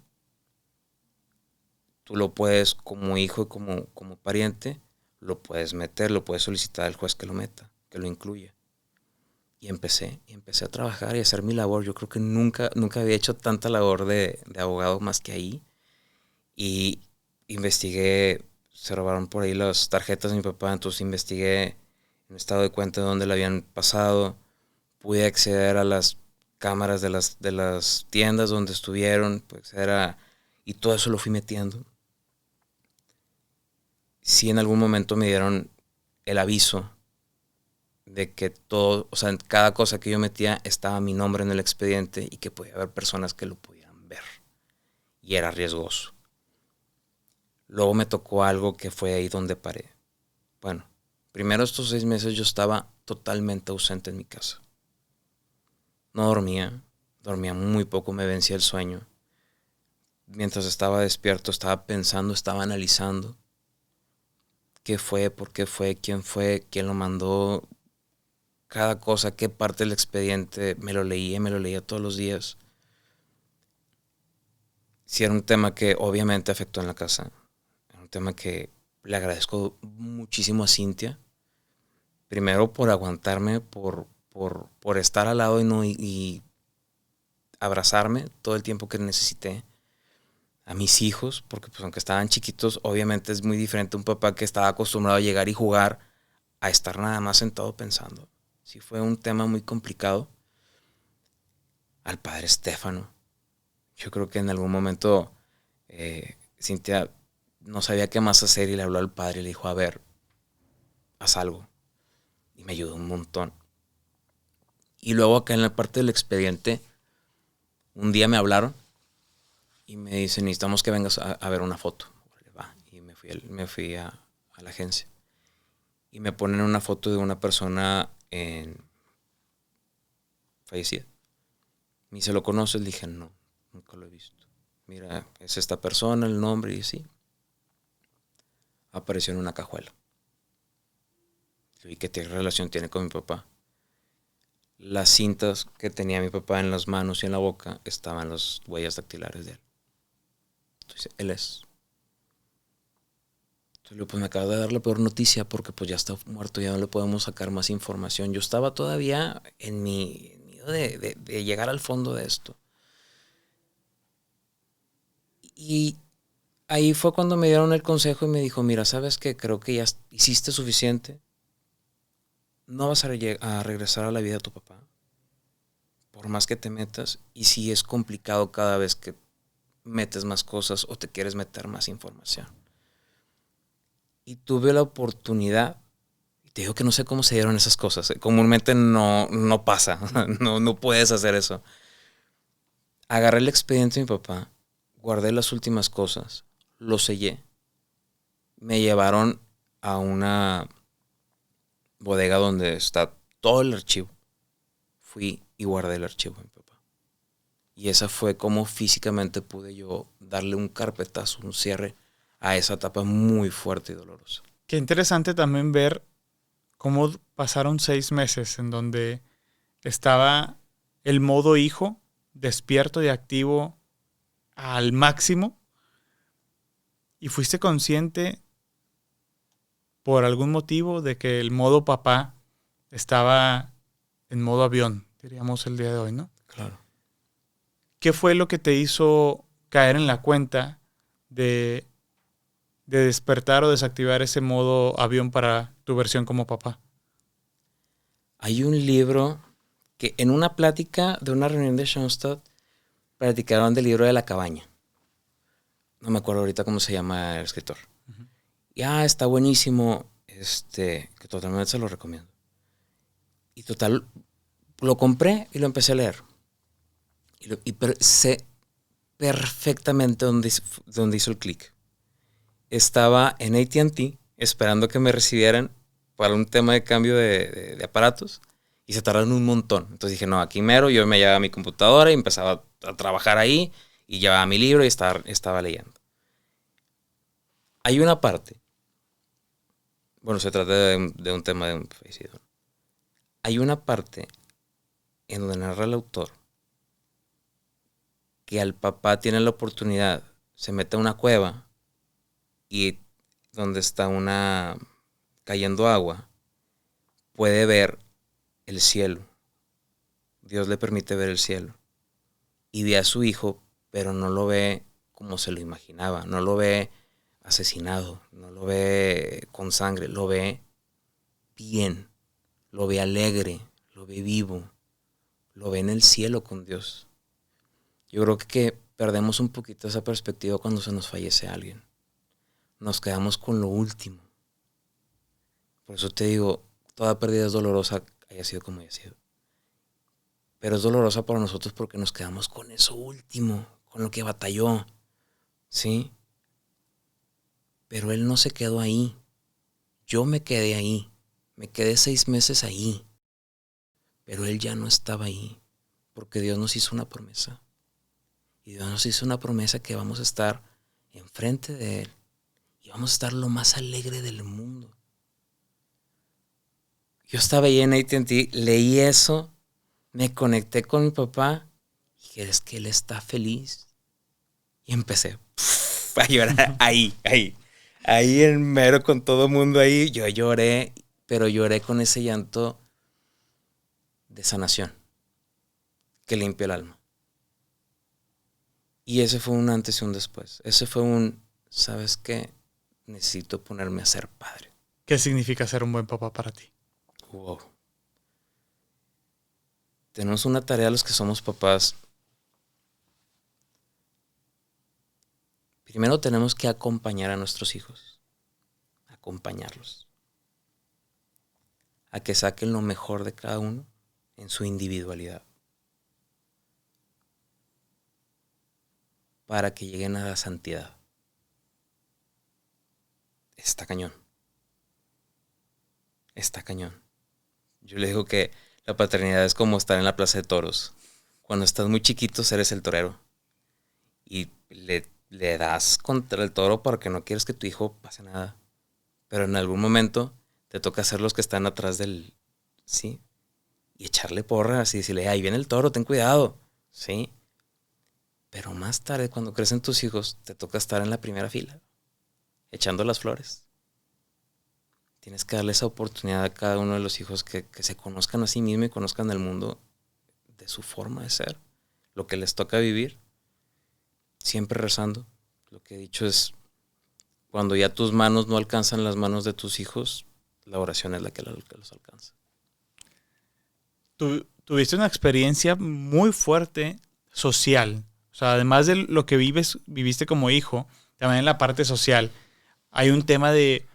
tú lo puedes, como hijo y como pariente, lo puedes meter, lo puedes solicitar al juez que lo meta, que lo incluya. Y empecé a trabajar y a hacer mi labor. Yo creo que nunca había hecho tanta labor de abogado más que ahí. Y investigué, se robaron por ahí las tarjetas de mi papá, entonces investigué en estado de cuenta de dónde le habían pasado. Pude acceder a las cámaras de las tiendas donde estuvieron, y todo eso lo fui metiendo. sí en algún momento me dieron el aviso de que todo, o sea, en cada cosa que yo metía estaba mi nombre en el expediente y que podía haber personas que lo pudieran ver. Y era riesgoso. Luego me tocó algo que fue ahí donde paré. Bueno, primero estos 6 meses yo estaba totalmente ausente en mi casa. No dormía muy poco, me vencía el sueño. Mientras estaba despierto, estaba pensando, estaba analizando qué fue, por qué fue, quién lo mandó, cada cosa, qué parte del expediente, me lo leía todos los días. Sí, era un tema que obviamente afectó en la casa. Era un tema que le agradezco muchísimo a Cintia. Primero por aguantarme, por estar al lado y abrazarme todo el tiempo que necesité. A mis hijos, porque pues aunque estaban chiquitos, obviamente es muy diferente un papá que estaba acostumbrado a llegar y jugar a estar nada más sentado pensando. Sí fue un tema muy complicado. Al padre Estefano. Yo creo que en algún momento Cintia no sabía qué más hacer y le habló al padre y le dijo, a ver, haz algo. Y me ayudó un montón. Y luego acá en la parte del expediente, un día me hablaron y me dicen, necesitamos que vengas a ver una foto. Va. Y me fui a la agencia. Y me ponen una foto de una persona fallecida. Me dice, ¿lo conoces? Le dije, no, nunca lo he visto. Mira, es esta persona, el nombre, y sí. Apareció en una cajuela. ¿Y qué relación tiene con mi papá? Las cintas que tenía mi papá en las manos y en la boca estaban las huellas dactilares de él. Entonces, él es. Entonces, pues me acaba de dar la peor noticia porque pues ya está muerto, ya no le podemos sacar más información. Yo estaba todavía en mi miedo de llegar al fondo de esto. Y ahí fue cuando me dieron el consejo y me dijo, mira, ¿sabes qué? Creo que ya hiciste suficiente. No vas a regresar a la vida de tu papá. Por más que te metas. Y sí es complicado cada vez que metes más cosas o te quieres meter más información. Y tuve la oportunidad. Y te digo que no sé cómo se dieron esas cosas. Comúnmente no pasa. No puedes hacer eso. Agarré el expediente de mi papá. Guardé las últimas cosas. Lo sellé. Me llevaron a una bodega donde está todo el archivo. Fui y guardé el archivo de mi papá. Y esa fue como físicamente pude yo darle un carpetazo, un cierre a esa etapa muy fuerte y dolorosa. Qué interesante también ver cómo pasaron 6 meses en donde estaba el modo hijo despierto y activo al máximo y fuiste consciente por algún motivo de que el modo papá estaba en modo avión, diríamos el día de hoy, ¿no? Claro. ¿Qué fue lo que te hizo caer en la cuenta de despertar o desactivar ese modo avión para tu versión como papá? Hay un libro que en una plática de una reunión de Schoenstatt platicaron del libro de la cabaña. No me acuerdo ahorita cómo se llama el escritor. Uh-huh. Y está buenísimo, que totalmente se lo recomiendo. Y total, lo compré y lo empecé a leer. Y sé perfectamente dónde hizo el clic. Estaba en AT&T esperando que me recibieran para un tema de cambio de aparatos y se tardaron un montón. Entonces dije, no, aquí mero, yo me llevaba a mi computadora y empezaba a trabajar ahí y llevaba mi libro y estaba leyendo. Hay una parte, bueno, se trata de un tema de un fallecido. Hay una parte en donde narra el autor que al papá tiene la oportunidad, se mete a una cueva y donde está cayendo agua, puede ver el cielo. Dios le permite ver el cielo. Y ve a su hijo, pero no lo ve como se lo imaginaba. No lo ve asesinado, no lo ve con sangre, lo ve bien, lo ve alegre, lo ve vivo, lo ve en el cielo con Dios. Yo creo que perdemos un poquito esa perspectiva cuando se nos fallece alguien. nos quedamos con lo último. Por eso te digo, toda pérdida es dolorosa, haya sido como haya sido. Pero es dolorosa para nosotros porque nos quedamos con eso último, con lo que batalló, ¿sí? Pero él no se quedó ahí. Yo me quedé ahí. Me quedé 6 meses ahí. Pero él ya no estaba ahí. Porque Dios nos hizo una promesa. Y Dios nos hizo una promesa que vamos a estar enfrente de él. Y vamos a estar lo más alegre del mundo. Yo estaba ahí en AT&T, leí eso, me conecté con mi papá. Y dije, es que él está feliz. Y empecé a llorar ahí. Ahí en mero con todo el mundo ahí. Yo lloré, pero lloré con ese llanto de sanación que limpia el alma. Y ese fue un antes y un después. Ese fue un, ¿sabes qué? Necesito ponerme a ser padre. ¿Qué significa ser un buen papá para ti? Wow. Tenemos una tarea los que somos papás. Primero tenemos que acompañar a nuestros hijos. Acompañarlos. A que saquen lo mejor de cada uno en su individualidad. Para que lleguen a la santidad. Está cañón. Está cañón. Yo le digo que la paternidad es como estar en la plaza de toros. Cuando estás muy chiquito, eres el torero. Y le das contra el toro porque no quieres que tu hijo pase nada. Pero en algún momento te toca ser los que están atrás del... ¿Sí? Y echarle porras y decirle, ahí viene el toro, ten cuidado. ¿Sí? Pero más tarde, cuando crecen tus hijos, te toca estar en la primera fila, echando las flores. Tienes que darle esa oportunidad a cada uno de los hijos que se conozcan a sí mismos y conozcan el mundo de su forma de ser, lo que les toca vivir, siempre rezando. Lo que he dicho es, cuando ya tus manos no alcanzan las manos de tus hijos, la oración es la que los alcanza. Tuviste una experiencia muy fuerte social. O sea, además de lo que viviste como hijo, también en la parte social, hay un tema de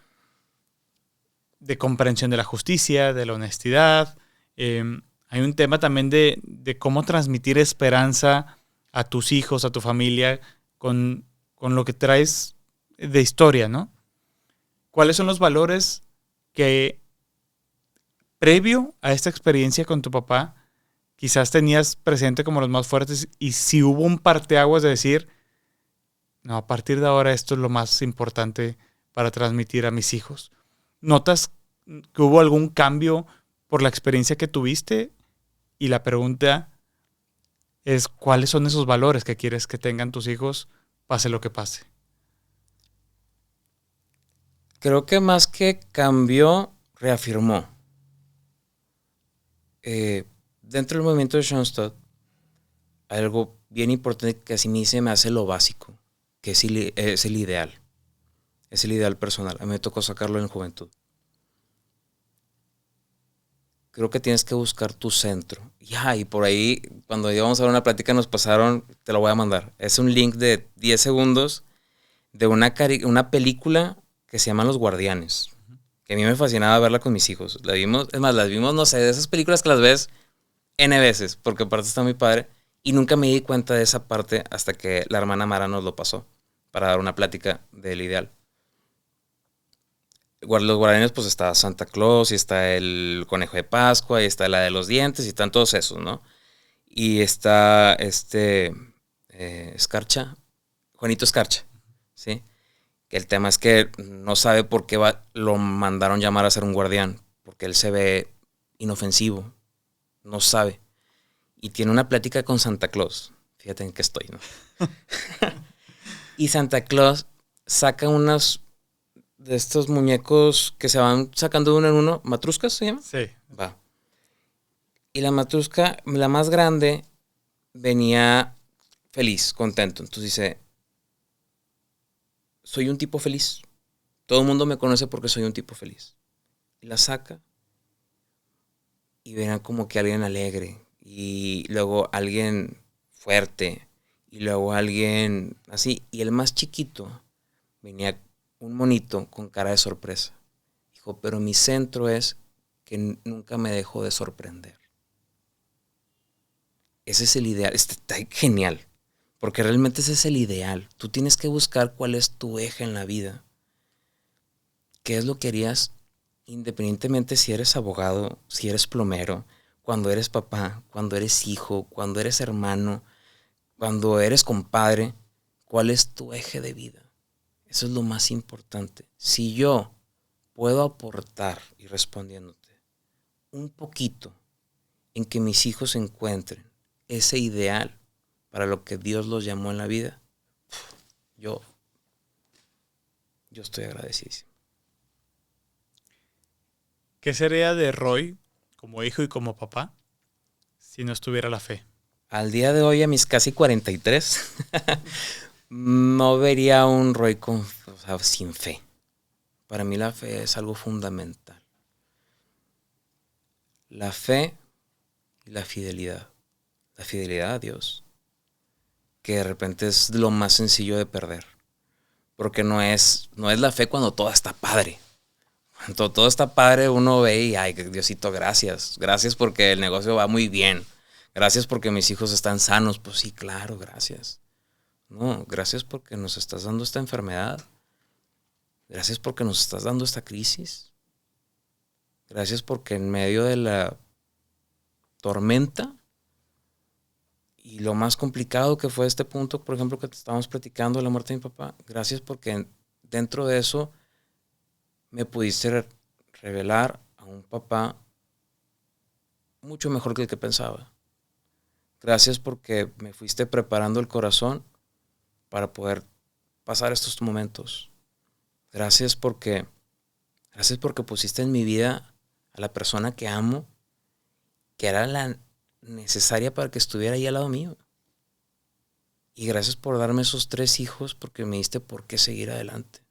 comprensión de la justicia, de la honestidad. Hay un tema también de cómo transmitir esperanza a tus hijos, a tu familia, con lo que traes de historia, ¿no? ¿Cuáles son los valores que, previo a esta experiencia con tu papá, quizás tenías presente como los más fuertes, y si hubo un parteaguas de decir, no, a partir de ahora esto es lo más importante para transmitir a mis hijos? ¿Notas que hubo algún cambio por la experiencia que tuviste? Y la pregunta es, ¿cuáles son esos valores que quieres que tengan tus hijos, pase lo que pase? Creo que más que cambió, reafirmó. Dentro del movimiento de Schoenstatt, hay algo bien importante que así me hace lo básico, que es el ideal. Es el ideal personal. A mí me tocó sacarlo en juventud. Creo que tienes que buscar tu centro. Y por ahí, cuando íbamos a dar una plática, nos pasaron, te lo voy a mandar. Es un link de 10 segundos de una película que se llama Los Guardianes. Que a mí me fascinaba verla con mis hijos. La vimos, es más, las vimos, no sé, de esas películas que las ves N veces, porque aparte está muy padre. Y nunca me di cuenta de esa parte hasta que la hermana Mara nos lo pasó para dar una plática del ideal. Los Guardianes, pues está Santa Claus y está el Conejo de Pascua y está la de los dientes y están todos esos, ¿no? Y está Escarcha, Juanito Escarcha, ¿sí? Que el tema es que no sabe por qué lo mandaron llamar a ser un guardián, porque él se ve inofensivo, no sabe. Y tiene una plática con Santa Claus, fíjate en qué estoy, ¿no? Y Santa Claus saca unas de estos muñecos que se van sacando de uno en uno. ¿Matruscas se llama? Sí. Va. Y la matrusca, la más grande, venía feliz, contento. Entonces dice, soy un tipo feliz. Todo el mundo me conoce porque soy un tipo feliz. Y la saca y verán como que alguien alegre. Y luego alguien fuerte. Y luego alguien así. Y el más chiquito venía un monito con cara de sorpresa. Dijo, pero mi centro es que nunca me dejo de sorprender. Ese es el ideal. Está genial. Porque realmente ese es el ideal. Tú tienes que buscar cuál es tu eje en la vida. ¿Qué es lo que harías independientemente si eres abogado, si eres plomero, cuando eres papá, cuando eres hijo, cuando eres hermano, cuando eres compadre? ¿Cuál es tu eje de vida? Eso es lo más importante. Si yo puedo aportar, y respondiéndote, un poquito en que mis hijos encuentren ese ideal para lo que Dios los llamó en la vida, yo estoy agradecidísimo. ¿Qué sería de Roy como hijo y como papá si no estuviera la fe? Al día de hoy, a mis casi 43, no vería un Roy sin fe. Para mí la fe es algo fundamental. La fe y la fidelidad. La fidelidad a Dios, que de repente es lo más sencillo de perder. Porque no es la fe cuando todo está padre. Cuando todo está padre, uno ve y, ay, Diosito, gracias. Gracias porque el negocio va muy bien. Gracias porque mis hijos están sanos. Pues sí, claro, gracias. No, gracias porque nos estás dando esta enfermedad. Gracias porque nos estás dando esta crisis. Gracias porque en medio de la tormenta y lo más complicado que fue este punto, por ejemplo, que te estábamos platicando de la muerte de mi papá, gracias porque dentro de eso me pudiste revelar a un papá mucho mejor que el que pensaba. Gracias porque me fuiste preparando el corazón para poder pasar estos momentos. Gracias porque pusiste en mi vida a la persona que amo, que era la necesaria para que estuviera ahí al lado mío. Y gracias por darme esos 3 hijos, porque me diste por qué seguir adelante.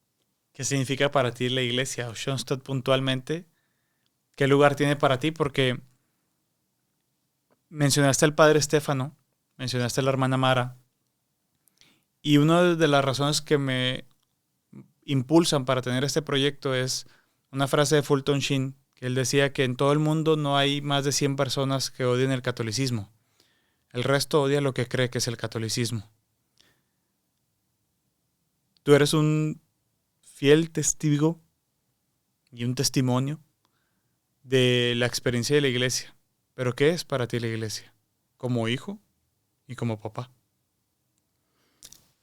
¿Qué significa para ti la iglesia? O Schoenstatt puntualmente, ¿qué lugar tiene para ti? Porque mencionaste al padre Estefano, mencionaste a la hermana Mara, y una de las razones que me impulsan para tener este proyecto es una frase de Fulton Sheen, que él decía que en todo el mundo no hay más de 100 personas que odien el catolicismo. El resto odia lo que cree que es el catolicismo. Tú eres un fiel testigo y un testimonio de la experiencia de la iglesia. ¿Pero qué es para ti la iglesia? Como hijo y como papá.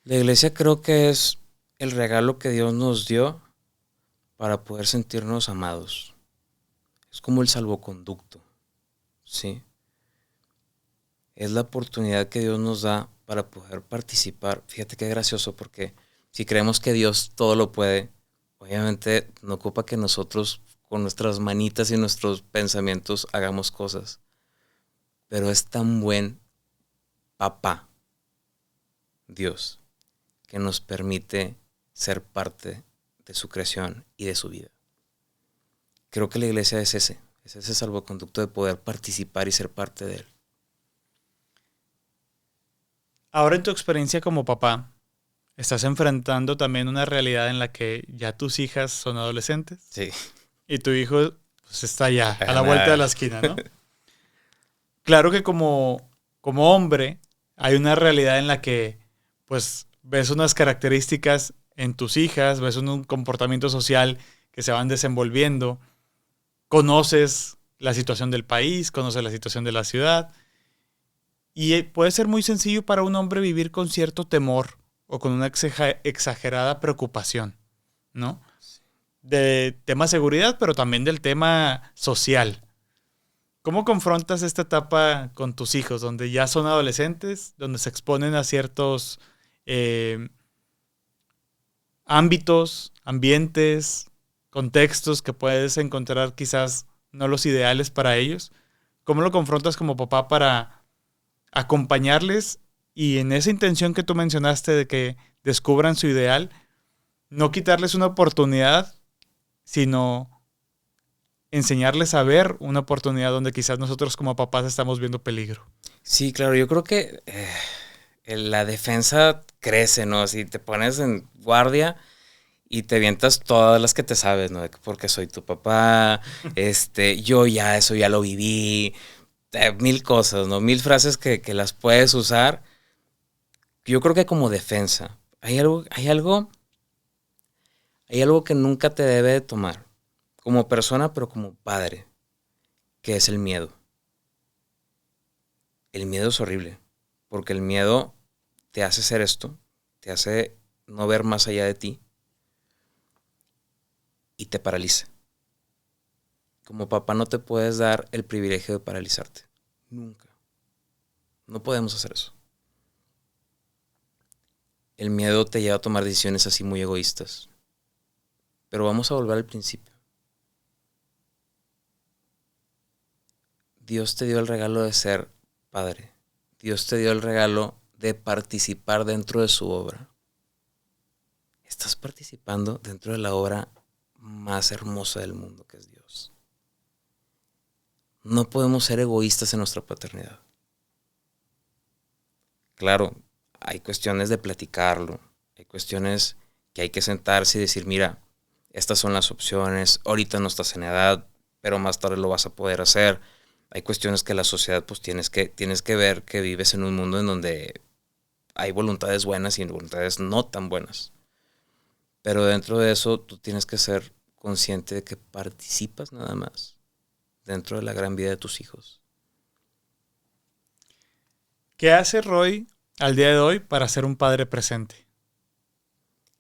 La iglesia creo que es el regalo que Dios nos dio para poder sentirnos amados. Es como el salvoconducto, ¿sí? Es la oportunidad que Dios nos da para poder participar. Fíjate qué gracioso, porque si creemos que Dios todo lo puede, obviamente no ocupa que nosotros con nuestras manitas y nuestros pensamientos hagamos cosas. Pero es tan buen papá, Dios, que nos permite ser parte de su creación y de su vida. Creo que la iglesia es ese salvoconducto de poder participar y ser parte de él. Ahora en tu experiencia como papá, estás enfrentando también una realidad en la que ya tus hijas son adolescentes. Sí. Y tu hijo pues, está ya a la vuelta de la esquina, ¿no? Claro que como hombre hay una realidad en la que pues ves unas características en tus hijas, ves un comportamiento social que se van desenvolviendo, conoces la situación del país, conoces la situación de la ciudad y puede ser muy sencillo para un hombre vivir con cierto temor o con una exagerada preocupación, ¿no? De tema seguridad, pero también del tema social. ¿Cómo confrontas esta etapa con tus hijos, donde ya son adolescentes, donde se exponen a ciertos ámbitos, ambientes, contextos que puedes encontrar quizás no los ideales para ellos? ¿Cómo lo confrontas como papá para acompañarles y en esa intención que tú mencionaste de que descubran su ideal, no quitarles una oportunidad, sino enseñarles a ver una oportunidad donde quizás nosotros como papás estamos viendo peligro? Sí, claro, yo creo que la defensa crece, ¿no? Si te pones en guardia y te avientas todas las que te sabes, ¿no? De que porque soy tu papá, yo ya eso ya lo viví, mil cosas, ¿no? Mil frases que las puedes usar. Yo creo que como defensa. Hay algo que nunca te debe de tomar, como persona, pero como padre, que es el miedo. El miedo es horrible, porque el miedo te hace ser esto, te hace no ver más allá de ti y te paraliza. Como papá no te puedes dar el privilegio de paralizarte. Nunca. No podemos hacer eso. El miedo te lleva a tomar decisiones así muy egoístas. Pero vamos a volver al principio. Dios te dio el regalo de ser padre. Dios te dio el regalo de participar dentro de su obra. Estás participando dentro de la obra más hermosa del mundo, que es Dios. No podemos ser egoístas en nuestra paternidad. Claro, hay cuestiones de platicarlo, hay cuestiones que hay que sentarse y decir, mira, estas son las opciones, ahorita no estás en edad, pero más tarde lo vas a poder hacer. Hay cuestiones que la sociedad pues tienes que ver que vives en un mundo en donde hay voluntades buenas y voluntades no tan buenas. Pero dentro de eso tú tienes que ser consciente de que participas nada más dentro de la gran vida de tus hijos. ¿Qué hace Roy al día de hoy para ser un padre presente?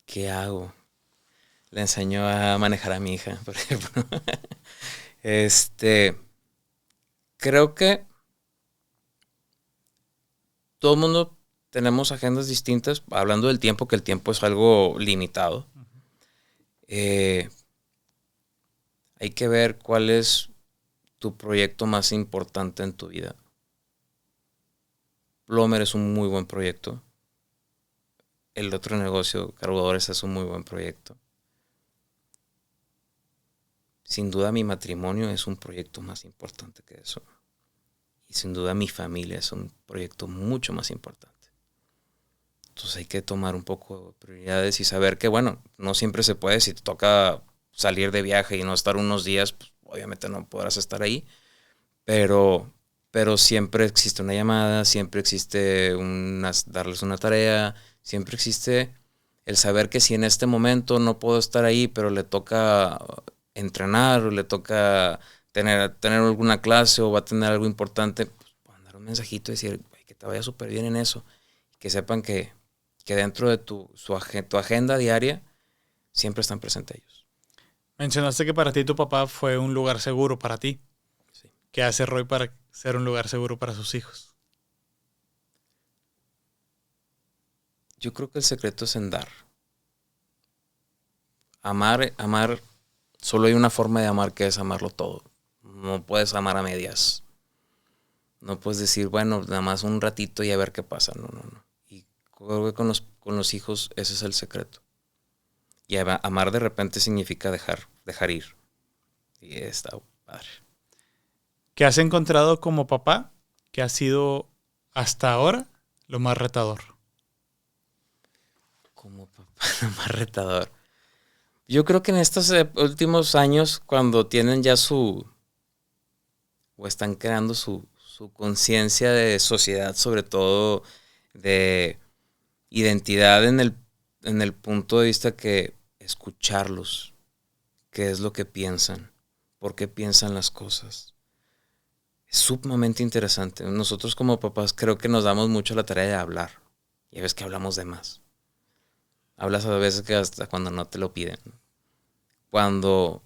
¿Qué hago? Le enseño a manejar a mi hija, por ejemplo. Creo que todo el mundo tenemos agendas distintas, hablando del tiempo, que el tiempo es algo limitado. Hay que ver cuál es tu proyecto más importante en tu vida. Plomer es un muy buen proyecto. El otro negocio, cargadores, es un muy buen proyecto. Sin duda mi matrimonio es un proyecto más importante que eso. Y sin duda mi familia es un proyecto mucho más importante. Entonces hay que tomar un poco de prioridades y saber que, bueno, no siempre se puede. Si te toca salir de viaje y no estar unos días, pues obviamente no podrás estar ahí. Pero siempre existe una llamada, siempre existe darles una tarea, siempre existe el saber que si en este momento no puedo estar ahí, pero le toca entrenar o le toca tener alguna clase o va a tener algo importante, pues mandar un mensajito y decir que te vaya súper bien en eso. Que sepan que dentro de tu agenda diaria siempre están presentes ellos. Mencionaste que para ti tu papá fue un lugar seguro para ti. Sí. ¿Qué hace Roy para ser un lugar seguro para sus hijos? Yo creo que el secreto es en dar. Amar, solo hay una forma de amar, que es amarlo todo. No puedes amar a medias. No puedes decir, bueno, nada más un ratito y a ver qué pasa. No. Y creo que con los hijos ese es el secreto. Y amar de repente significa dejar ir. Y está padre. ¿Qué has encontrado como papá que ha sido hasta ahora lo más retador? Como papá, lo más retador. Yo creo que en estos últimos años, cuando tienen ya o están creando su conciencia de sociedad, sobre todo de identidad en el punto de vista que escucharlos, qué es lo que piensan, por qué piensan las cosas. Es sumamente interesante. Nosotros como papás creo que nos damos mucho la tarea de hablar. Y a veces que hablamos de más. Hablas a veces que hasta cuando no te lo piden. Cuando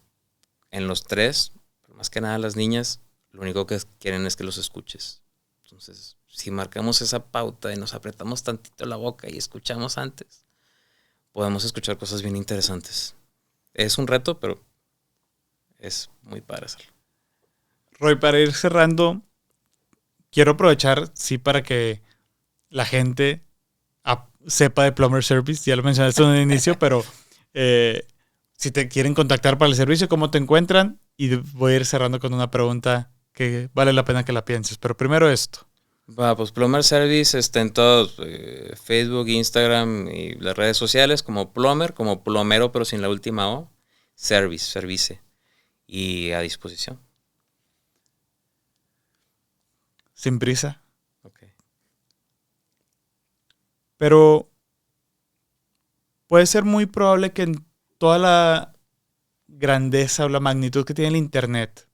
en los tres, más que nada las niñas, lo único que quieren es que los escuches. Entonces, si marcamos esa pauta y nos apretamos tantito la boca y escuchamos antes, podemos escuchar cosas bien interesantes. Es un reto, pero es muy padre hacerlo. Roy, para ir cerrando, quiero aprovechar, sí, para que la gente sepa de Plumber Service. Ya lo mencionaste en el inicio, pero si te quieren contactar para el servicio, ¿cómo te encuentran? Y voy a ir cerrando con una pregunta que vale la pena que la pienses. Pero primero esto. Va, pues Plumber Service está en todos, Facebook, Instagram y las redes sociales como Plumber, como plomero pero sin la última O, service, y a disposición. Sin prisa. Okay. Pero puede ser muy probable que en toda la grandeza o la magnitud que tiene el Internet,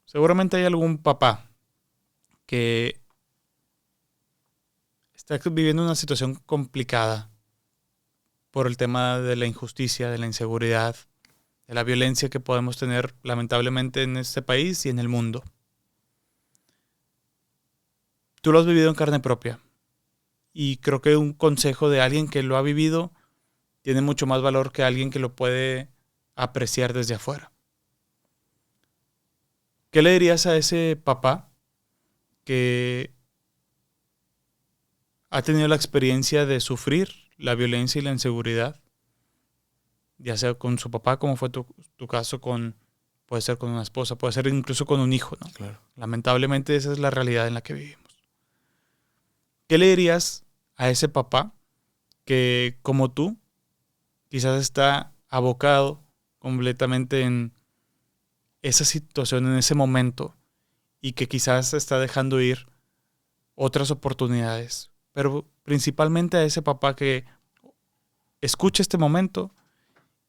seguramente hay algún papá que está viviendo una situación complicada por el tema de la injusticia, de la inseguridad, de la violencia que podemos tener lamentablemente en este país y en el mundo. Tú lo has vivido en carne propia y creo que un consejo de alguien que lo ha vivido tiene mucho más valor que alguien que lo puede apreciar desde afuera. ¿Qué le dirías a ese papá que ha tenido la experiencia de sufrir la violencia y la inseguridad? Ya sea con su papá, como fue tu caso, puede ser con una esposa, puede ser incluso con un hijo, ¿no? Claro. Lamentablemente esa es la realidad en la que vivimos. ¿Qué le dirías a ese papá que, como tú, quizás está abocado completamente en esa situación, en ese momento, y que quizás está dejando ir otras oportunidades? Pero principalmente a ese papá que escucha este momento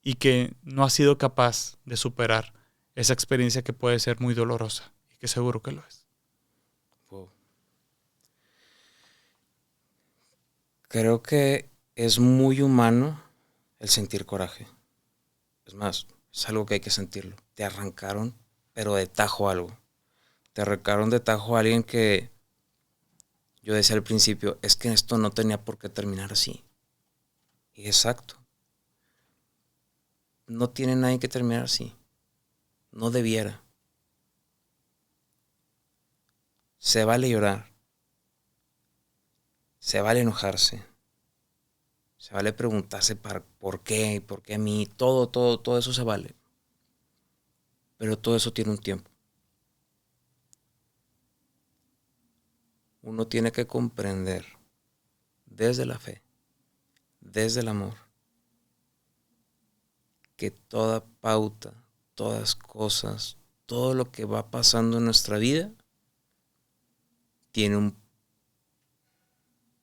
y que no ha sido capaz de superar esa experiencia que puede ser muy dolorosa y que seguro que lo es. Wow. Creo que es muy humano el sentir coraje. Es más, es algo que hay que sentirlo. Te arrancaron, pero de tajo algo. Te arrancaron de tajo a alguien que yo decía al principio, es que esto no tenía por qué terminar así. Y exacto. No tiene nadie que terminar así. No debiera. Se vale llorar. Se vale enojarse. Se vale preguntarse por qué, por qué a mí. Todo eso se vale. Pero todo eso tiene un tiempo. Uno tiene que comprender desde la fe, desde el amor, que toda pauta, todas cosas, todo lo que va pasando en nuestra vida tiene un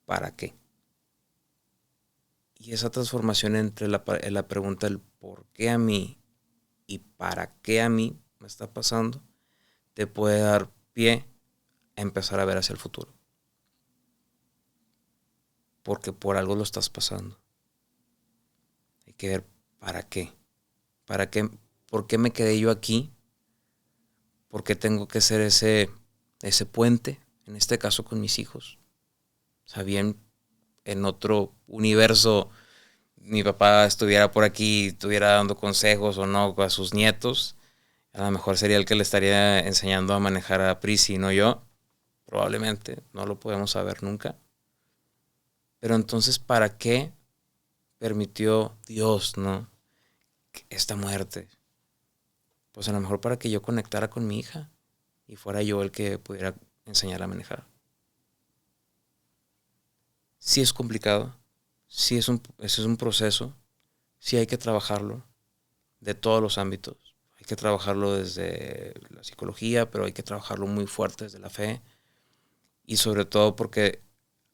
para qué. Y esa transformación entre la pregunta del por qué a mí y para qué a mí me está pasando, te puede dar pie a empezar a ver hacia el futuro. Porque por algo lo estás pasando. Hay que ver para qué. ¿Para qué? ¿Por qué me quedé yo aquí? ¿Por qué tengo que ser ese puente? En este caso con mis hijos. O sea, bien, en otro universo mi papá estuviera por aquí, estuviera dando consejos o no a sus nietos, a lo mejor sería el que le estaría enseñando a manejar a Prisi, no yo. Probablemente, no lo podemos saber nunca. Pero entonces, ¿para qué permitió Dios, no, esta muerte? Pues a lo mejor para que yo conectara con mi hija y fuera yo el que pudiera enseñar a manejar. Sí es complicado, sí es un proceso, sí hay que trabajarlo de todos los ámbitos. Hay que trabajarlo desde la psicología, pero hay que trabajarlo muy fuerte desde la fe y sobre todo porque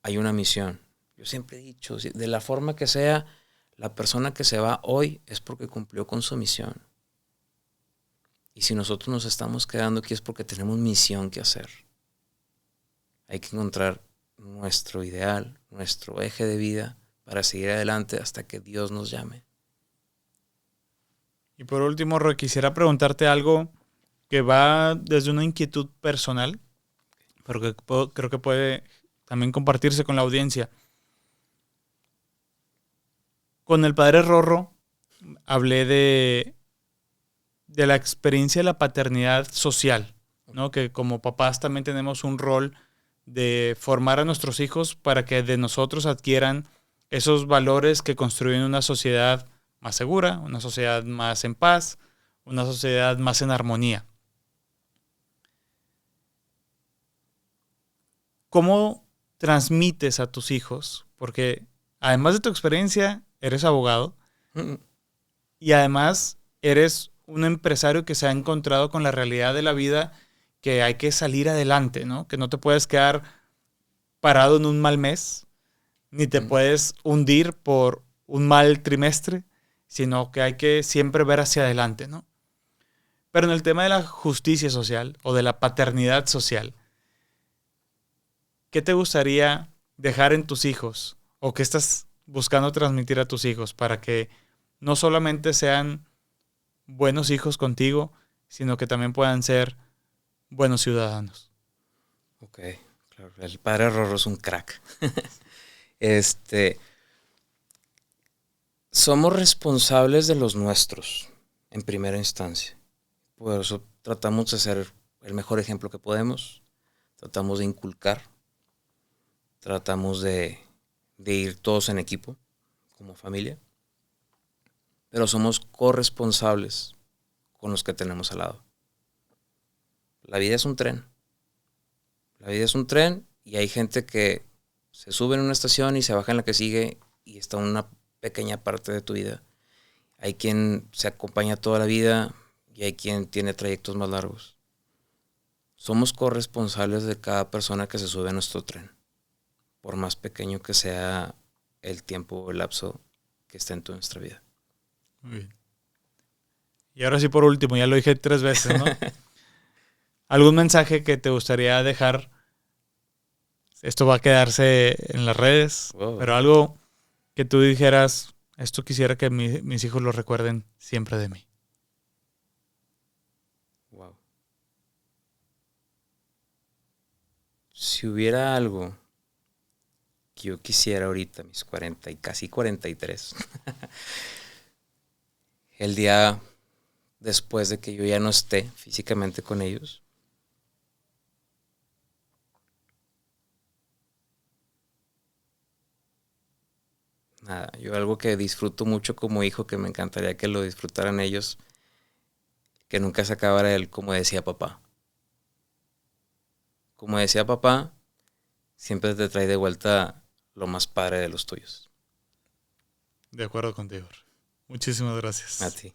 hay una misión. Yo siempre he dicho, de la forma que sea, la persona que se va hoy es porque cumplió con su misión. Y si nosotros nos estamos quedando aquí es porque tenemos misión que hacer. Hay que encontrar nuestro ideal, nuestro eje de vida para seguir adelante hasta que Dios nos llame. Y por último, Roy, quisiera preguntarte algo que va desde una inquietud personal, pero que creo que puede también compartirse con la audiencia. Con el padre Rorro hablé de la experiencia de la paternidad social, ¿no? Que como papás también tenemos un rol de formar a nuestros hijos para que de nosotros adquieran esos valores que construyen una sociedad más segura, una sociedad más en paz, una sociedad más en armonía. ¿cómo transmites a tus hijos? Porque además de tu experiencia, eres abogado y además eres un empresario que se ha encontrado con la realidad de la vida, que hay que salir adelante, ¿no? Que no te puedes quedar parado en un mal mes, ni te puedes hundir por un mal trimestre, sino que hay que siempre ver hacia adelante, ¿no? Pero en el tema de la justicia social o de la paternidad social, ¿qué te gustaría dejar en tus hijos? ¿O qué estás buscando transmitir a tus hijos para que no solamente sean buenos hijos contigo, sino que también puedan ser buenos ciudadanos? Ok, claro. El padre Rorro es un crack. Somos responsables de los nuestros, en primera instancia. Por eso tratamos de ser el mejor ejemplo que podemos. Tratamos de inculcar. Tratamos de ir todos en equipo, como familia. Pero somos corresponsables con los que tenemos al lado. La vida es un tren. La vida es un tren y hay gente que se sube en una estación y se baja en la que sigue y está una pequeña parte de tu vida. Hay quien se acompaña toda la vida y hay quien tiene trayectos más largos. Somos corresponsables de cada persona que se sube a nuestro tren, por más pequeño que sea el tiempo o el lapso que esté en nuestra vida. Muy bien. Y ahora sí, por último, ya lo dije 3 veces, ¿no? ¿Algún mensaje que te gustaría dejar? Esto va a quedarse en las redes, pero algo que tú dijeras, esto quisiera que mis hijos lo recuerden siempre de mí. Wow. Si hubiera algo que yo quisiera ahorita, mis 40 y casi 43, el día después de que yo ya no esté físicamente con ellos, nada, yo algo que disfruto mucho como hijo, que me encantaría que lo disfrutaran ellos, que nunca se acabara el como decía papá. Como decía papá, siempre te trae de vuelta lo más padre de los tuyos. De acuerdo contigo. Muchísimas gracias. A ti.